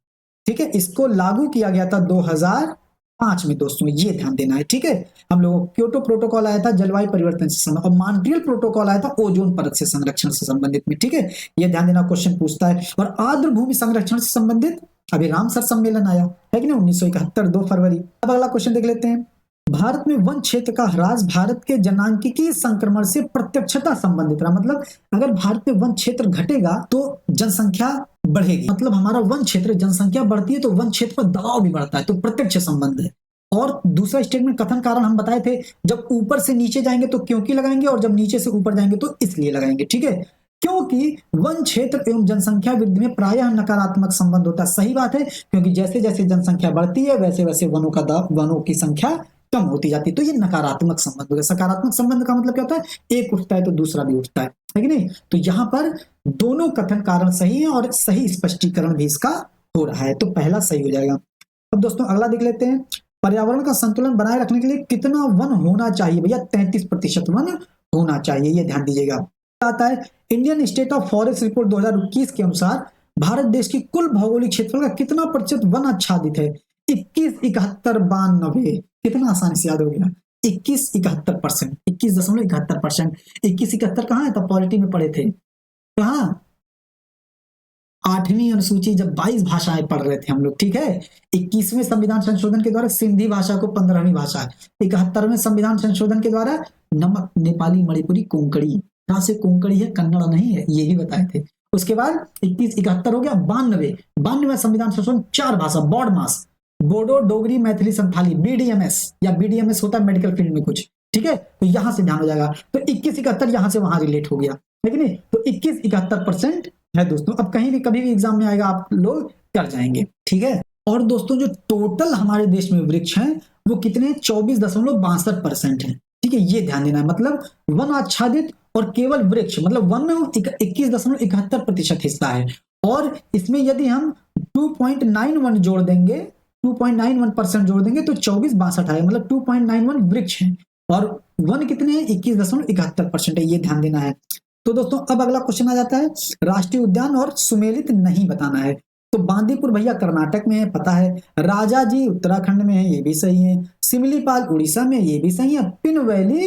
ठीक है। इसको लागू किया गया था 2005 में दोस्तों, ये ध्यान देना है, ठीक है। हम लोगों क्योटो प्रोटोकॉल आया था जलवायु परिवर्तन से संबंधित, और मॉन्ट्रियल प्रोटोकॉल आया था ओजोन परत से संरक्षण से संबंधित में, ठीक है। ये ध्यान देना, क्वेश्चन पूछता है। और आर्द्र भूमि संरक्षण से संबंधित अभी रामसर सम्मेलन आया है कि नहीं, 1971 2 फरवरी। अब अगला क्वेश्चन देख लेते हैं, भारत में वन क्षेत्र का ह्रास भारत के जनांकिकीय संक्रमण से प्रत्यक्षता संबंधित रहा। मतलब अगर भारत में वन क्षेत्र घटेगा तो जनसंख्या बढ़ेगी, मतलब हमारा वन क्षेत्र, जनसंख्या बढ़ती है तो वन क्षेत्र पर दबाव भी बढ़ता है, तो प्रत्यक्ष संबंध है। और दूसरा स्टेटमेंट कथन कारण हम बताए थे, जब ऊपर से नीचे जाएंगे तो क्योंकि लगाएंगे, और जब नीचे से ऊपर जाएंगे तो इसलिए लगाएंगे, ठीक है। क्योंकि वन क्षेत्र एवं जनसंख्या वृद्धि में प्रायः नकारात्मक संबंध होता है। सही बात है, क्योंकि जैसे जैसे जनसंख्या बढ़ती है वैसे वैसे वनों की संख्या कम होती जाती है, तो ये नकारात्मक संबंध हो गया। सकारात्मक संबंध का मतलब क्या होता है? एक उठता है तो दूसरा भी उठता है कि नहीं? तो यहाँ पर दोनों कथन कारण सही है, और सही स्पष्टीकरण भी इसका हो रहा है, तो पहला सही हो जाएगा। अब दोस्तों अगला देख लेते हैं, पर्यावरण का संतुलन बनाए रखने के लिए कितना वन होना चाहिए? भैया 33% वन होना चाहिए, ये ध्यान दीजिएगा। आता है Indian state of forest report 2021 के अनुसार भारत देश की कुल भौगोलिक क्षेत्रफल का कितना प्रतिशत वन आच्छादित है? 21, 71, 92, कितना आसानी से याद हो गया? 21, 71%, 21.71%। 21, 71 कहाँ है? तो पॉलिटी में पढ़े थे, कहाँ? 8वीं अनुसूची, जब 22 भाषाएं पढ़ रहे थे हम लोग, ठीक है। 21वें संविधान संशोधन के द्वारा सिंधी भाषा को 15वीं भाषा, 71वें संविधान संशोधन के द्वारा नमक, नेपाली, मणिपुरी, कोंकणी, कहाँ से कोंकणी है, कन्नड़ नहीं है, ये भी बताए थे। उसके बाद 21, 71 हो गया। 92वें संविधान संशोधन 4 भाषा, बॉड मास, बोडो, डोगरी, मैथिली, संथाली, बीडीएमएस, या बीडीएमएस होता है मेडिकल फील्ड में कुछ, ठीक है। तो यहां से ध्यान हो जाएगा, तो 21, 71 यहां से वहां रिलेट हो गया, है कि नहीं? तो 21, 71% है दोस्तों। अब कहीं भी कभी भी एग्जाम में आएगा, आप लोग कर जाएंगे, ठीक है। और दोस्तों जो टोटल हमारे देश में वृक्ष हैं वो कितने? 24.62% है, ठीक है, ये ध्यान देना है। मतलब वन आच्छादित और केवल वृक्ष, मतलब वन में 21.71% हिस्सा है, और इसमें यदि हम 2.91 जोड़ देंगे, 2.91% जोड़ देंगे तो 24.62 आएगा, मतलब 2.91 वृक्ष है, और वन कितने हैं? 21.71% है, ये ध्यान देना है। तो दोस्तों अब अगला क्वेश्चन आ जाता है, राष्ट्रीय उद्यान और सुमेलित नहीं बताना है। तो बांदीपुर भैया कर्नाटक में है, पता है। राजाजी उत्तराखंड में है, ये भी सही है। सिमलीपाल उड़ीसा में, ये भी सही है। पिन वैली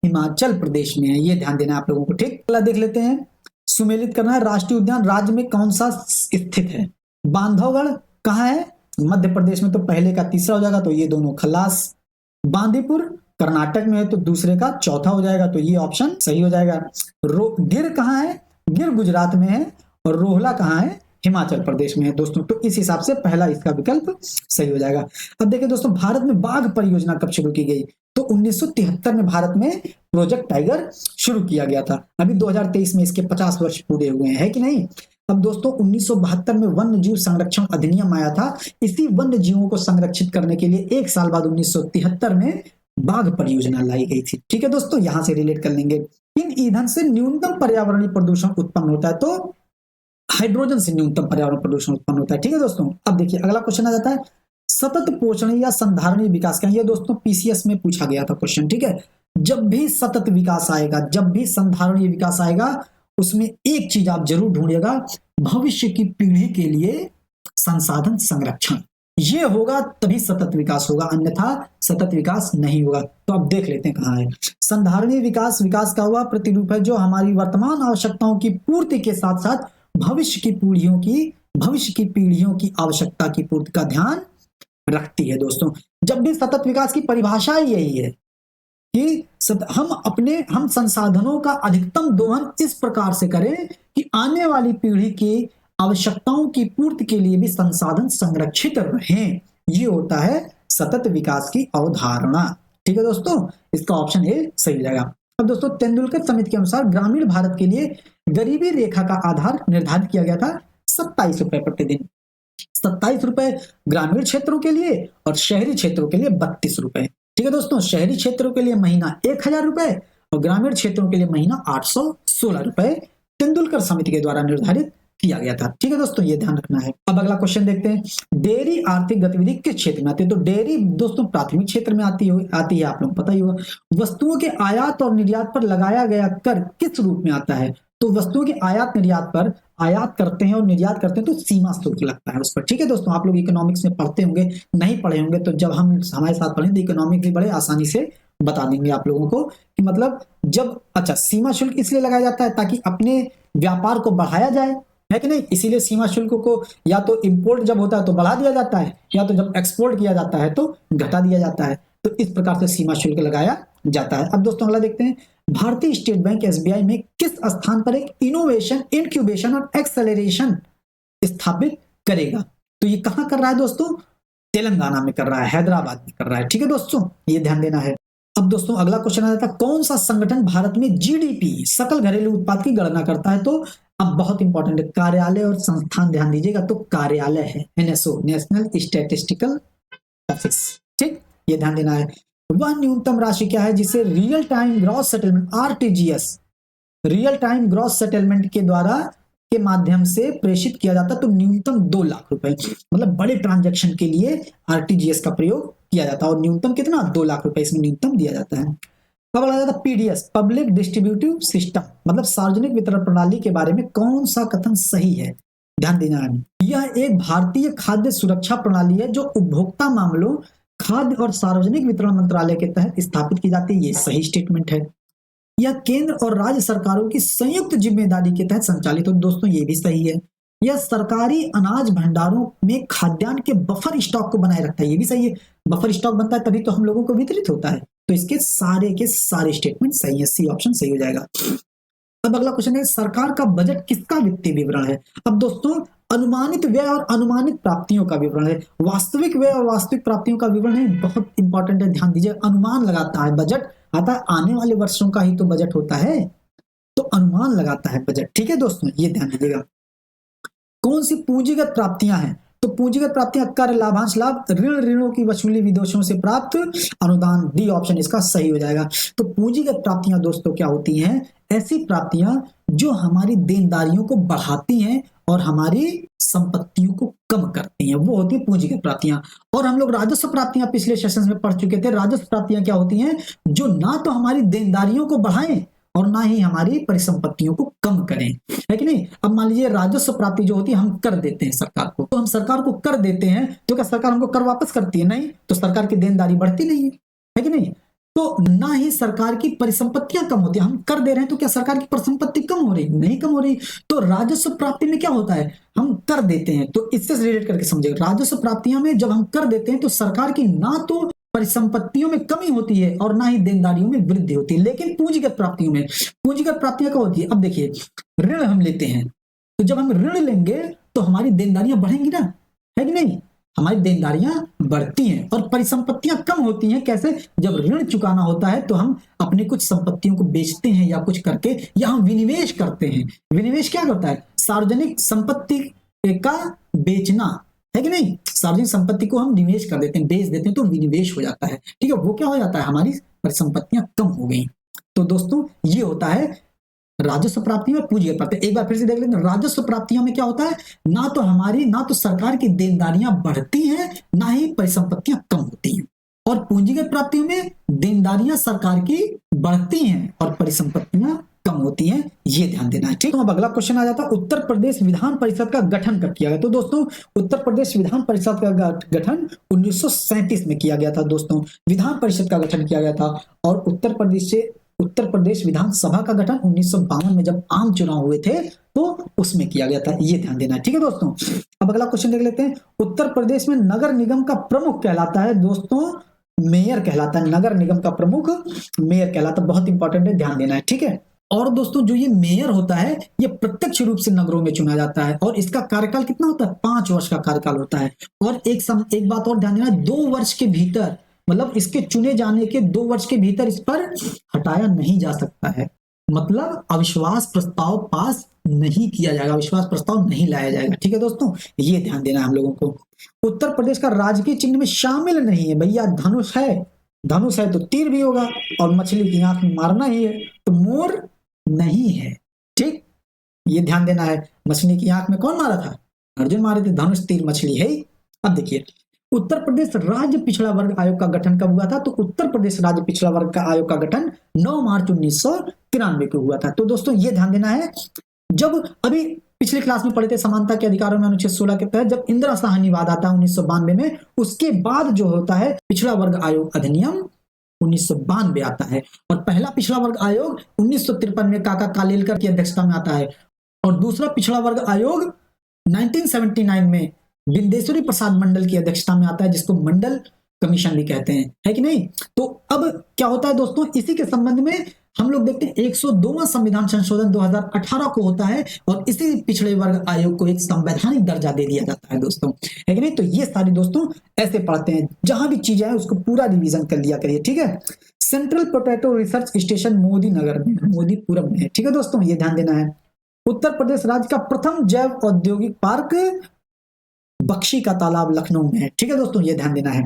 हिमाचल प्रदेश में है, ये ध्यान देना आप लोगों को, ठीक। अगला देख लेते हैं, सुमेलित करना है। राष्ट्रीय उद्यान राज्य में कौन सा स्थित है? बांधवगढ़ कहाँ है? मध्य प्रदेश में, तो पहले का तीसरा हो जाएगा, तो ये दोनों खलास। बांदीपुर कर्नाटक में है, तो दूसरे का चौथा हो जाएगा, तो ये ऑप्शन सही हो जाएगा। गिर कहाँ है? गिर गुजरात में है, और रोहला कहाँ है? हिमाचल प्रदेश में है दोस्तों। तो इस हिसाब से पहला इसका विकल्प सही हो जाएगा। अब देखिए दोस्तों, भारत में बाघ परियोजना कब शुरू की गई? तो 1973 में भारत में प्रोजेक्ट टाइगर शुरू किया गया था। अभी 2023 में इसके 50 वर्ष पूरे हुए हैं, है कि नहीं? अब दोस्तों 1972 में वन्य जीव संरक्षण अधिनियम आया था। इसी वन्य जीवों को संरक्षित करने के लिए एक साल बाद 1973 में बाघ परियोजना लाई गई थी। ठीक है दोस्तों, यहां से रिलेट कर लेंगे। इन ईंधन से न्यूनतम पर्यावरणीय प्रदूषण उत्पन्न होता है? तो हाइड्रोजन से न्यूनतम पर्यावरण प्रदूषण उत्पन्न होता है। ठीक है दोस्तों, अब देखिए अगला क्वेश्चन आ जाता है, सतत पोषण या संधारणीय विकास क्या है? ये दोस्तों पीसीएस में पूछा गया था क्वेश्चन। ठीक है, जब भी सतत विकास आएगा, जब भी संधारणीय विकास आएगा, उसमें एक चीज आप जरूर ढूंढिएगा, भविष्य की पीढ़ी के लिए संसाधन संरक्षण। ये होगा तभी सतत विकास होगा, अन्यथा सतत विकास नहीं होगा। तो अब देख लेते हैं कहाँ है संधारणीय विकास। विकास का हुआ प्रतिरूप है जो हमारी वर्तमान आवश्यकताओं की पूर्ति के साथ साथ भविष्य की पीढ़ियों की आवश्यकता की पूर्ति का ध्यान रखती है दोस्तों। जब भी सतत विकास की परिभाषा यही है कि हम संसाधनों का अधिकतम दोहन इस प्रकार से करें कि आने वाली पीढ़ी की आवश्यकताओं की पूर्ति के लिए भी संसाधन संरक्षित रहें। ये होता है सतत विकास की अवधारणा। ठीक है दोस्तों, इसका ऑप्शन ए सही जाएगा। अब दोस्तों तेंदुलकर समिति के अनुसार ग्रामीण भारत के लिए गरीबी रेखा का आधार निर्धारित किया गया था 27 रुपए प्रतिदिन। 27 रुपए ग्रामीण क्षेत्रों के लिए और शहरी क्षेत्रों के लिए 32 रुपए। ठीक है दोस्तों, शहरी क्षेत्रों के लिए महीना 1000 रुपए और ग्रामीण क्षेत्रों के लिए महीना 816 रुपए तेंदुलकर समिति के द्वारा निर्धारित किया गया था। ठीक है दोस्तों, ये ध्यान रखना है। अब अगला क्वेश्चन देखते हैं, डेयरी आर्थिक गतिविधि किस क्षेत्र में आती है? तो डेयरी दोस्तों प्राथमिक क्षेत्र में आती है, आप लोग पता ही होगा। वस्तुओं के आयात और निर्यात पर लगाया गया कर किस रूप में आता है? तो वस्तुओं के आयात निर्यात पर, आयात करते हैं और निर्यात करते हैं तो सीमा शुल्क लगता है उस पर। ठीक है दोस्तों, आप लोग इकोनॉमिक्स में पढ़ते होंगे, नहीं पढ़े होंगे तो जब हम हमारे साथ पढ़ें तो इकोनॉमिक्स भी बड़े आसानी से बता देंगे आप लोगों को कि मतलब जब सीमा शुल्क इसलिए लगाया जाता है ताकि अपने व्यापार को बढ़ाया जाए, है कि नहीं? इसीलिए सीमा शुल्क को या तो इंपोर्ट जब होता है तो बढ़ा दिया जाता है, या तो जब एक्सपोर्ट किया जाता है तो घटा दिया जाता है। तो इस प्रकार से सीमा शुल्क लगाया जाता है। अब दोस्तों अगला देखते हैं, भारतीय स्टेट बैंक एसबीआई में किस स्थान पर एक इनोवेशन, इंक्यूबेशन और एक्सेलरेशन स्थापित करेगा? तो ये कहां कर रहा है दोस्तों? तेलंगाना में कर रहा है, हैदराबाद में कर रहा है। ठीक है दोस्तों, ये ध्यान देना है। अब दोस्तों अगला क्वेश्चन आ जाता है, कौन सा संगठन भारत में जीडीपी, सकल घरेलू उत्पाद की गणना करता है? तो अब बहुत इंपॉर्टेंट है, कार्यालय और संस्थान ध्यान दीजिएगा। तो कार्यालय है एनएसओ, नेशनल स्टैटिस्टिकल ऑफिस। ठीक, ये ध्यान देना है। वह न्यूनतम राशि क्या है जिसे real time gross settlement, RTGS, real time gross settlement के द्वारा के माध्यम से प्रेषित किया जाता है? तो न्यूनतम 2 लाख रुपए, मतलब बड़े ट्रांजैक्शन के लिए आरटीजीएस का प्रयोग किया जाता है। और न्यूनतम कितना? 2 लाख रुपए इसमें न्यूनतम दिया जाता है। अब आ जाता है पीडीएस, पब्लिक डिस्ट्रीब्यूटिव सिस्टम, मतलब सार्वजनिक वितरण प्रणाली के बारे में कौन सा कथन सही है? ध्यान देना है, यह एक भारतीय खाद्य सुरक्षा प्रणाली है जो उपभोक्ता मामलों, खाद्य और सार्वजनिक वितरण मंत्रालय के तहत स्थापित की जाती है। ये सही स्टेटमेंट है। यह केंद्र और राज्य सरकारों की संयुक्त जिम्मेदारी के तहत संचालित हो। दोस्तों ये भी सही है। यह सरकारी अनाज भंडारों में खाद्यान्न के बफर स्टॉक को बनाए रखता है। ये भी सही है। बफर स्टॉक बनता है तभी तो हम लोगों को वितरित होता है। तो इसके सारे के सारे स्टेटमेंट सही है, सी ऑप्शन सही हो जाएगा। अब अगला क्वेश्चन है, सरकार का बजट किसका वित्तीय विवरण है? अब दोस्तों अनुमानित व्यय और अनुमानित प्राप्तियों का विवरण है। वास्तविक व्यय और वास्तविक प्राप्तियों का विवरण है, बहुत इंपॉर्टेंट है, ध्यान दीजिए। अनुमान लगाता है, बजट आता है आने वाले वर्षों का ही तो बजट होता है, तो अनुमान लगाता है बजट। ठीक है दोस्तों, ये ध्यान दीजिएगा। कौन सी पूंजीगत प्राप्तियां हैं? तो पूंजीगत प्राप्तियां कर, लाभांश लाभ, ऋण, ऋणों की वसूली, विदेशों से प्राप्त अनुदान। डी ऑप्शन इसका सही हो जाएगा। तो पूंजीगत प्राप्तियां दोस्तों क्या होती हैं? ऐसी प्राप्तियां जो हमारी देनदारियों को बढ़ाती हैं और हमारी संपत्तियों को कम करती हैं, वो होती है पूंजीगत प्राप्तियां। और हम लोग राजस्व प्राप्तियां पिछले सेशन में पढ़ चुके थे। राजस्व प्राप्तियां क्या होती हैं? जो ना तो हमारी देनदारियों को बढ़ाएं और ना ही हमारी परिसंपत्तियों को कम करें, है कि नहीं? अब मान लीजिए राजस्व प्राप्ति जो होती है, हम कर देते हैं सरकार को, तो हम सरकार को कर देते हैं तो क्या सरकार हमको कर वापस करती है? नहीं, तो सरकार की देनदारी बढ़ती नहीं है कि नहीं? तो ना ही सरकार की परिसंपत्तियां कम होती है। हम कर दे रहे हैं तो क्या सरकार की परिसंपत्ति कम हो रही? नहीं कम हो रही। तो राजस्व प्राप्ति में क्या होता है, हम कर देते हैं, तो इससे रिलेट करके समझेगा। राजस्व प्राप्तियों में जब हम कर देते हैं तो सरकार की ना तो परिसंपत्तियों में कमी होती है और ना ही देनदारियों में वृद्धि होती है। लेकिन पूंजीगत प्राप्तियों में, पूंजीगत प्राप्तियां क्या होती है, अब देखिए ऋण हम लेते हैं, तो जब हम ऋण लेंगे तो हमारी देनदारियां बढ़ेंगी ना, है कि नहीं? हमारी देनदारियां बढ़ती हैं और परिसंपत्तियां कम होती हैं। कैसे? जब ऋण चुकाना होता है तो हम अपने कुछ संपत्तियों को बेचते हैं या कुछ करके, या हम विनिवेश करते हैं। विनिवेश क्या करता है? सार्वजनिक संपत्ति का बेचना, है कि नहीं? सार्वजनिक संपत्ति को हम निवेश कर देते हैं, बेच देते हैं, तो विनिवेश हो जाता है। ठीक है, वो क्या हो जाता है, हमारी परिसंपत्तियां कम हो गई। तो दोस्तों ये होता है राजस्व प्राप्तियों में पूंजीगत प्राप्ति। एक बार फिर से देख लेते हैं, राजस्व प्राप्तियों में क्या होता है, ना तो सरकार की देनदारियां बढ़ती हैं, ना ही परिसंपत्तियां कम होती हैं। और पूंजीगत प्राप्तियों में देनदारियां सरकार की बढ़ती हैं और परिसंपत्तियां कम होती हैं, ये ध्यान देना है। ठीक, तो अब अगला क्वेश्चन आ जाता है, उत्तर प्रदेश विधान परिषद का गठन कब किया गया? तो दोस्तों उत्तर प्रदेश विधान परिषद का गठन 1937 में किया गया था। दोस्तों विधान परिषद का गठन किया गया था। और उत्तर प्रदेश विधानसभा का गठन 1952 में जब आम चुनाव हुए थे तो उसमें किया गया था, ये ध्यान देना है। ठीक है दोस्तों, अब अगला क्वेश्चन देख लेते हैं, उत्तर प्रदेश में नगर निगम का प्रमुख कहलाता है दोस्तों मेयर कहलाता है। नगर निगम का प्रमुख मेयर कहलाता है, बहुत इंपॉर्टेंट है, ध्यान देना है। ठीक है, और दोस्तों जो ये मेयर होता है ये प्रत्यक्ष रूप से नगरों में चुना जाता है और इसका कार्यकाल कितना होता है, 5 वर्ष का कार्यकाल होता है। और एक बात और ध्यान देना, 2 वर्ष के भीतर, मतलब इसके चुने जाने के 2 वर्ष के भीतर इस पर हटाया नहीं जा सकता है। मतलब अविश्वास प्रस्ताव पास नहीं किया जाएगा, अविश्वास प्रस्ताव नहीं लाया जाएगा। ठीक है दोस्तों, ये ध्यान देना है हम लोगों को। उत्तर प्रदेश का राजकीय चिन्ह में शामिल नहीं है भैया, धनुष है। धनुष है तो तीर भी होगा, और मछली की आंख में मारना ही है, तो मोर नहीं है। ठीक, ये ध्यान देना है। मछली की आंख में कौन मारा था? अर्जुन मारे थे। धनुष तीर मछली है। अब देखिए, उत्तर प्रदेश राज्य पिछड़ा वर्ग आयोग का गठन कब हुआ था? तो उत्तर प्रदेश राज्य पिछड़ा वर्ग का आयोग का गठन 9 मार्च 1993 को हुआ था। तो दोस्तों ये ध्यान देना है, जब अभी पिछले क्लास में पढ़े थे समानता के अधिकारों में अनुच्छेद 16 के तहत जब इंदिरा साहनी वाद आता है 1992 में, उसके बाद जो होता है पिछड़ा वर्ग आयोग अधिनियम 1992 आता है। और पहला पिछड़ा वर्ग आयोग 1953 में काका कालेलकर की अध्यक्षता में आता है, और दूसरा पिछड़ा वर्ग आयोग 1979 में बिंदेश्वरी प्रसाद मंडल की अध्यक्षता में आता है, जिसको मंडल कमीशन भी कहते हैं, है कि नहीं? तो अब क्या होता है दोस्तों, इसी के संबंध में हम लोग देखते हैं 102वां संविधान संशोधन 2018 को होता है, और इसी पिछड़े वर्ग आयोग को एक संवैधानिक दर्जा दे दिया जाता है दोस्तों, है कि नहीं? तो ये सारी दोस्तों ऐसे पढ़ते हैं, जहां भी चीजें हैं उसको पूरा रिवीजन कर लिया करिए। ठीक है, central potato research station Modinagar में, मोदीपुरम में है। ठीक है दोस्तों, ये ध्यान देना है। उत्तर प्रदेश राज्य का प्रथम जैव औद्योगिक पार्क बख्शी का तालाब लखनऊ में है। ठीक है दोस्तों, ये ध्यान देना है।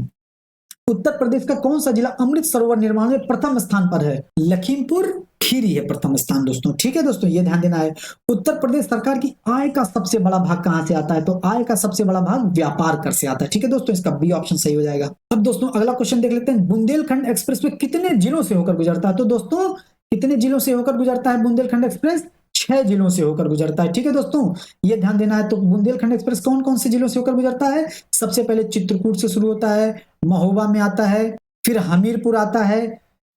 उत्तर प्रदेश का कौन सा जिला अमृत सरोवर निर्माण में प्रथम स्थान पर है? लखीमपुर खीरी है प्रथम स्थान दोस्तों। ठीक है दोस्तों, ये ध्यान देना है। उत्तर प्रदेश सरकार की आय का सबसे बड़ा भाग कहां से आता है? तो आय का सबसे बड़ा भाग व्यापार कर से आता है। ठीक है दोस्तों, इसका बी ऑप्शन सही हो जाएगा। अब दोस्तों अगला क्वेश्चन देख लेते हैं, बुंदेलखंड एक्सप्रेस वे कितने जिलों से होकर गुजरता है? तो दोस्तों कितने जिलों से होकर गुजरता है बुंदेलखंड एक्सप्रेस? 6 जिलों से होकर गुजरता है। ठीक है दोस्तों, ये ध्यान देना है। तो बुंदेलखंड एक्सप्रेस कौन कौन से जिलों से होकर गुजरता है? सबसे पहले चित्रकूट से शुरू होता है, महोबा में आता है, फिर हमीरपुर आता है,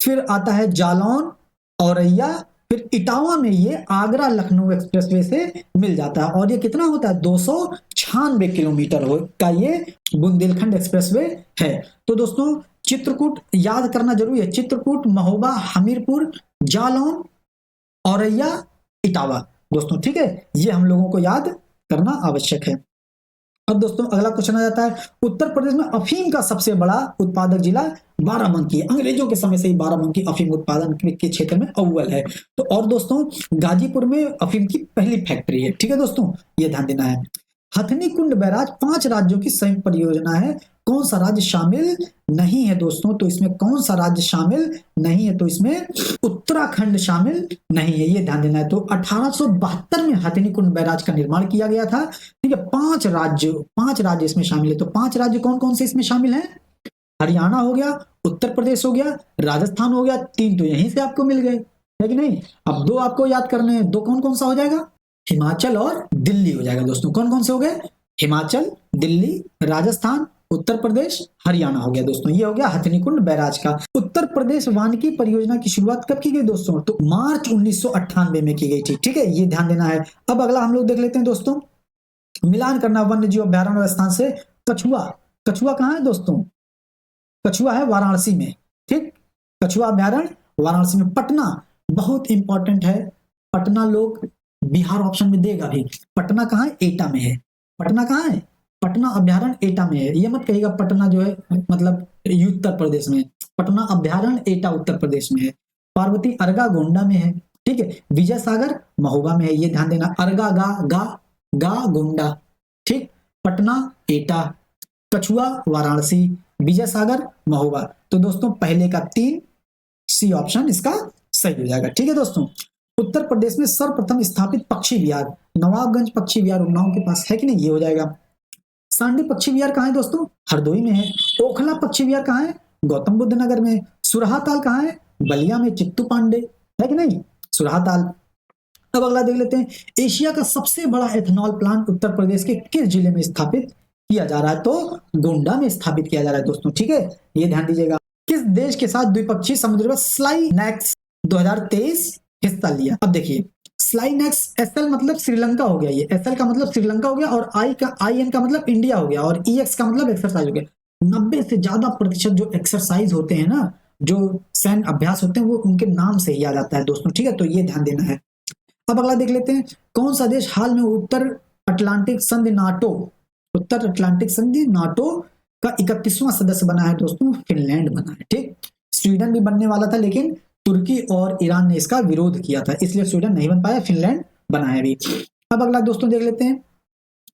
फिर आता है जालौन, औरैया, फिर इटावा में ये आगरा लखनऊ एक्सप्रेसवे से मिल जाता है। और ये कितना होता है? 296 किलोमीटर का ये बुंदेलखंड एक्सप्रेसवे है। तो दोस्तों चित्रकूट याद करना जरूरी है। चित्रकूट, महोबा, हमीरपुर, जालौन, औरैया, इटावा दोस्तों। ठीक है, ये हम लोगों को याद करना आवश्यक है। अब दोस्तों अगला क्वेश्चन आ जाता है, उत्तर प्रदेश में अफीम का सबसे बड़ा उत्पादक जिला बाराबंकी है। अंग्रेजों के समय से ही बाराबंकी अफीम उत्पादन के क्षेत्र में अव्वल है। तो और दोस्तों गाजीपुर में अफीम की पहली फैक्ट्री है। ठीक है दोस्तों, ये ध्यान देना है। हथनी कुंड बैराज 5 राज्यों की संयुक्त परियोजना है, कौन सा राज्य शामिल नहीं है दोस्तों? तो इसमें कौन सा राज्य शामिल नहीं है? तो इसमें उत्तराखंड शामिल नहीं है, ये ध्यान देना है। तो 1872 में हथनी कुंड बैराज का निर्माण किया गया था। ठीक है, 5 राज्य इसमें शामिल है। तो 5 राज्य कौन कौन से इसमें शामिल है? हरियाणा हो गया, उत्तर प्रदेश हो गया, राजस्थान हो गया, 3 तो यहीं से आपको मिल गए, है कि नहीं? अब 2 आपको याद करने हैं, 2 कौन कौन सा हो जाएगा? हिमाचल और दिल्ली हो जाएगा दोस्तों। कौन कौन से हो गए? हिमाचल, दिल्ली, राजस्थान, उत्तर प्रदेश हरियाणा हो गया दोस्तों। ये हो गया हथनीकुंड बैराज का। उत्तर प्रदेश वानिकी परियोजना की शुरुआत कब की गई दोस्तों? तो मार्च 1998 में की गई थी। ठीक है, ये ध्यान देना है। अब अगला हम लोग देख लेते हैं दोस्तों, मिलान करना वन्य जीव अभ्यारण्य स्थान से कछुआ। कछुआ कहाँ है दोस्तों? कछुआ है वाराणसी में। ठीक, कछुआ अभ्यारण्य वाराणसी में। पटना बहुत इंपॉर्टेंट है, पटना लोग बिहार ऑप्शन में देगा भी। पटना कहाँ है? एटा में है। पटना कहाँ है? पटना अभ्यारण्य एटा में है। ये मत कहिएगा पटना जो है मतलब उत्तर प्रदेश में। पटना अभ्यारण्य एटा उत्तर प्रदेश में है। पार्वती अर्गा गोंडा में है। ठीक है, विजय सागर महोबा में है। ये ध्यान देना, अर्गा गा गोंडा। ठीक, पटना एटा, कछुआ वाराणसी, विजय सागर महोबा। तो दोस्तों पहले का 3 सी ऑप्शन इसका सही हो जाएगा। ठीक है दोस्तों, उत्तर प्रदेश में सर्वप्रथम स्थापित पक्षी विहार नवाबगंज पक्षी विहार उन्नाव के पास है कि नहीं? ये हो जाएगा। सांडी पक्षी विहार कहाँ है दोस्तों? हरदोई में है। ओखला पक्षी विहार कहाँ है? गौतम बुद्ध नगर में। सुरहाताल कहाँ है? बलिया में, चित्तू पांडे है कि नहीं? सुरहाताल। अब अगला देख लेते हैं, एशिया का सबसे बड़ा एथेनॉल प्लांट उत्तर प्रदेश के किस जिले में स्थापित किया जा रहा है? तो गोंडा में स्थापित किया जा रहा है दोस्तों। ठीक है, ये ध्यान दीजिएगा। किस देश के साथ द्विपक्षीय समुद्री स्लाइनेक्स 2023 हिस्सा लिया? अब देखिए, स्लाइनेक्स एसएल मतलब श्रीलंका हो गया। ये एसएल का मतलब श्रीलंका हो गया, और आईएन का मतलब इंडिया हो गया, और ईएक्स का मतलब एक्सरसाइज हो गया। 90 से ज्यादा प्रतिशत जो एक्सरसाइज होते हैं ना, जो सैन्य अभ्यास होते हैं, वो उनके नाम से ही आ जाता है दोस्तों। ठीक है, तो ये ध्यान देना है। अब अगला देख लेते हैं, कौन सा देश हाल में उत्तर अटलांटिक संधि नाटो का 31वां सदस्य बना है दोस्तों? फिनलैंड बना है। ठीक, स्वीडन भी बनने वाला था, लेकिन तुर्की और ईरान ने इसका विरोध किया था, इसलिए स्वीडन नहीं बन पाया, फिनलैंड बना है अभी। अब अगला दोस्तों देख लेते हैं,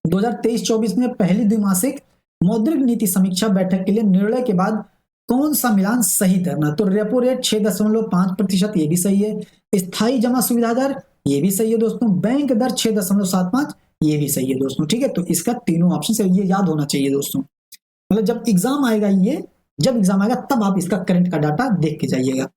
2023-24 में पहली द्विमासिक मौद्रिक नीति समीक्षा बैठक के लिए निर्णय के बाद कौन सा मिलान सही करना? तो रेपो रेट 6.5%, ये भी सही है। स्थायी जमा सुविधा दर, ये भी सही है दोस्तों। बैंक दर 6.75, ये भी सही है दोस्तों। ठीक है, तो इसका तीनों ऑप्शन से ये याद होना चाहिए दोस्तों। मतलब जब एग्जाम आएगा तब आप इसका करंट का डाटा देख के जाइएगा।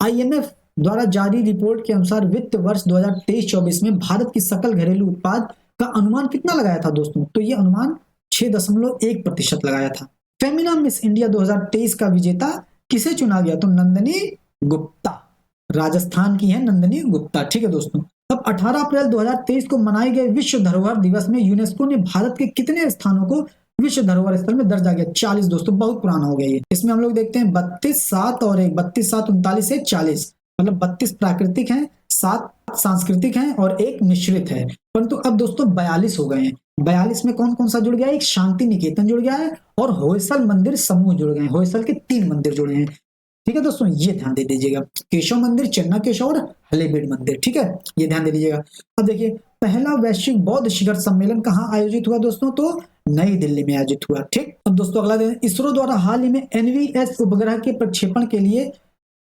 आईएमएफ द्वारा जारी रिपोर्ट के अनुसार वित्त वर्ष 2023-24 में भारत की सकल घरेलू उत्पाद का अनुमान कितना लगाया था दोस्तों? तो ये अनुमान 6.1% लगाया था। फेमिना मिस इंडिया 2023 का विजेता किसे चुना गया? तो नंदिनी गुप्ता, राजस्थान की है नंदिनी गुप्ता। ठीक है दोस्तों, अब 18 अप्रैल 2023 को मनाए गए विश्व धरोहर दिवस में यूनेस्को ने भारत के कितने स्थानों को विश्व धरोहर स्थल में दर्जा गया? 40 दोस्तों, बहुत पुराना हो गया ये। इसमें हम लोग देखते हैं 32, 7 और 1, 32, 7, 39 से 40, मतलब 32 प्राकृतिक हैं, 7 सांस्कृतिक हैं और 1 मिश्रित है। परंतु अब दोस्तों 42 हो गए हैं। 42 में कौन कौन सा जुड़ गया है? एक शांति निकेतन जुड़ गया है, और होयसल मंदिर समूह जुड़ गए हैं। होयसल के 3 मंदिर जुड़े हैं। ठीक है दोस्तों, ये ध्यान दे दीजिएगा। केशव मंदिर, चन्ना केशव और हलेबीड मंदिर। ठीक है, ये ध्यान दे दीजिएगा। अब देखिए, पहला वैश्विक बौद्ध शिखर सम्मेलन कहाँ आयोजित हुआ दोस्तों? तो नई दिल्ली में आयोजित हुआ। ठीक, अब दोस्तों अगला दिन, इसरो द्वारा हाल ही में एनवीएस उपग्रह के प्रक्षेपण के लिए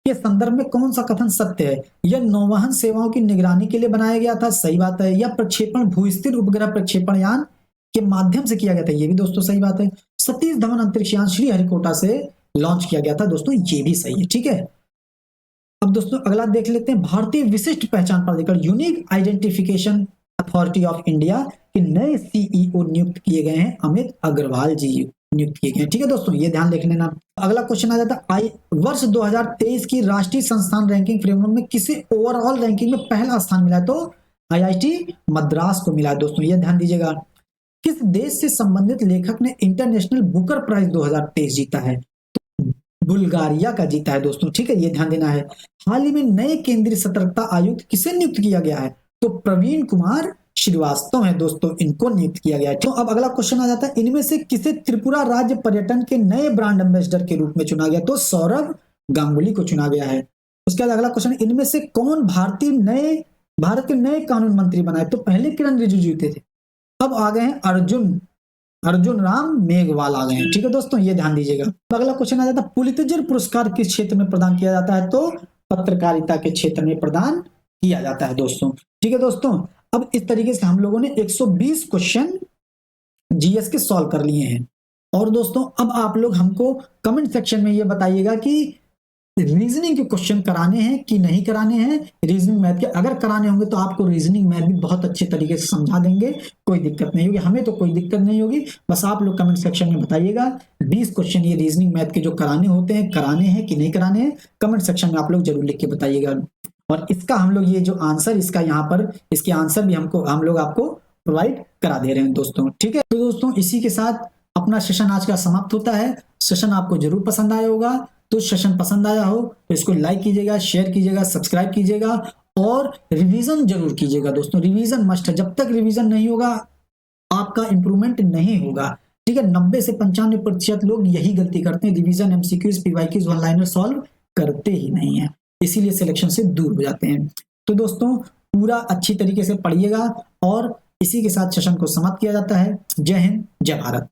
के संदर्भ में कौन सा कथन सत्य है? यह नौवहन सेवाओं की निगरानी के लिए बनाया गया था, सही बात है। यह प्रक्षेपण भूस्थिर उपग्रह प्रक्षेपण यान के माध्यम से किया गया था, ये भी दोस्तों सही बात है। सतीश धवन अंतरिक्ष यान श्रीहरिकोटा से लॉन्च किया गया था दोस्तों, ये भी सही है। ठीक है, अब दोस्तों अगला देख लेते हैं, भारतीय विशिष्ट पहचान प्राधिकरण unique identification authority of India के नए सीईओ नियुक्त किए गए हैं, अमित अग्रवाल जी नियुक्त किए गए हैं। ठीक है दोस्तों, ये ध्यान देख लेना। अगला क्वेश्चन आ जाता है, वर्ष 2023 की राष्ट्रीय संस्थान रैंकिंग फ्रेमवर्क में किसे ओवरऑल रैंकिंग में पहला स्थान मिला? तो आईआईटी मद्रास को मिला दोस्तों, ये ध्यान दीजिएगा। किस देश से संबंधित लेखक ने इंटरनेशनल बुकर प्राइज 2023 जीता है? बुल्गारिया का जीता है दोस्तों। ठीक है, ये ध्यान देना है। हाल ही में नए केंद्रीय सतर्कता आयुक्त किसे नियुक्त किया गया है? तो प्रवीण कुमार श्रीवास्तव है दोस्तों, इनको नियुक्त किया गया है। तो अब अगला क्वेश्चन आ जाता है, इनमें से किसे त्रिपुरा राज्य पर्यटन के नए ब्रांड एम्बेसडर के रूप में चुना गया? तो सौरभ गांगुली को चुना गया है। उसके बाद अगला क्वेश्चन, इनमें से कौन भारत के नए कानून मंत्री बनाए? तो पहले किरण रिजिजू थे, अब आ गए हैं अर्जुन राम मेघवाल आ गए हैं। ठीक है दोस्तों, ये ध्यान दीजिएगा। अगला क्वेश्चन आ जाता है, पुलित्जर पुरस्कार किस क्षेत्र में प्रदान किया जाता है? तो पत्रकारिता के क्षेत्र में प्रदान किया जाता है दोस्तों। ठीक है दोस्तों, अब इस तरीके से हम लोगों ने 120 क्वेश्चन जीएस के सॉल्व कर लिए हैं। और दोस्तों अब आप लोग हमको कमेंट सेक्शन में ये बताइएगा कि रीजनिंग के क्वेश्चन कराने हैं कि नहीं कराने हैं, रीजनिंग मैथ के अगर कराने होंगे तो आपको रीजनिंग मैथ भी बहुत अच्छे तरीके से समझा देंगे, कोई दिक्कत नहीं होगी, हमें तो कोई दिक्कत नहीं होगी। बस आप लोग कमेंट सेक्शन में बताइएगा 20 क्वेश्चन ये रीजनिंग मैथ के जो कराने होते हैं, कराने हैं कि नहीं कराने हैं, कमेंट सेक्शन में आप लोग जरूर लिख के बताइएगा। और इसका हम लोग ये जो आंसर इसका यहाँ पर इसके आंसर भी हम लोग आपको प्रोवाइड करा दे रहे हैं दोस्तों, ठीक है। तो दोस्तों इसी के साथ अपना सेशन आज का समाप्त होता है। सेशन आपको जरूर पसंद आया होगा, तो सेशन पसंद आया हो तो इसको लाइक कीजिएगा, शेयर कीजिएगा, सब्सक्राइब कीजिएगा और रिवीजन जरूर कीजिएगा दोस्तों। रिवीजन मस्ट है, जब तक रिवीजन नहीं होगा आपका इंप्रूवमेंट नहीं होगा, ठीक है। 90 से 95% लोग यही गलती करते हैं, revision, MCQs, PYQs, one liner solve करते ही नहीं है, इसीलिए सिलेक्शन से दूर हो जाते हैं। तो दोस्तों पूरा अच्छी तरीके से पढ़िएगा और इसी के साथ सेशन को समाप्त किया जाता है। जय हिंद, जय भारत।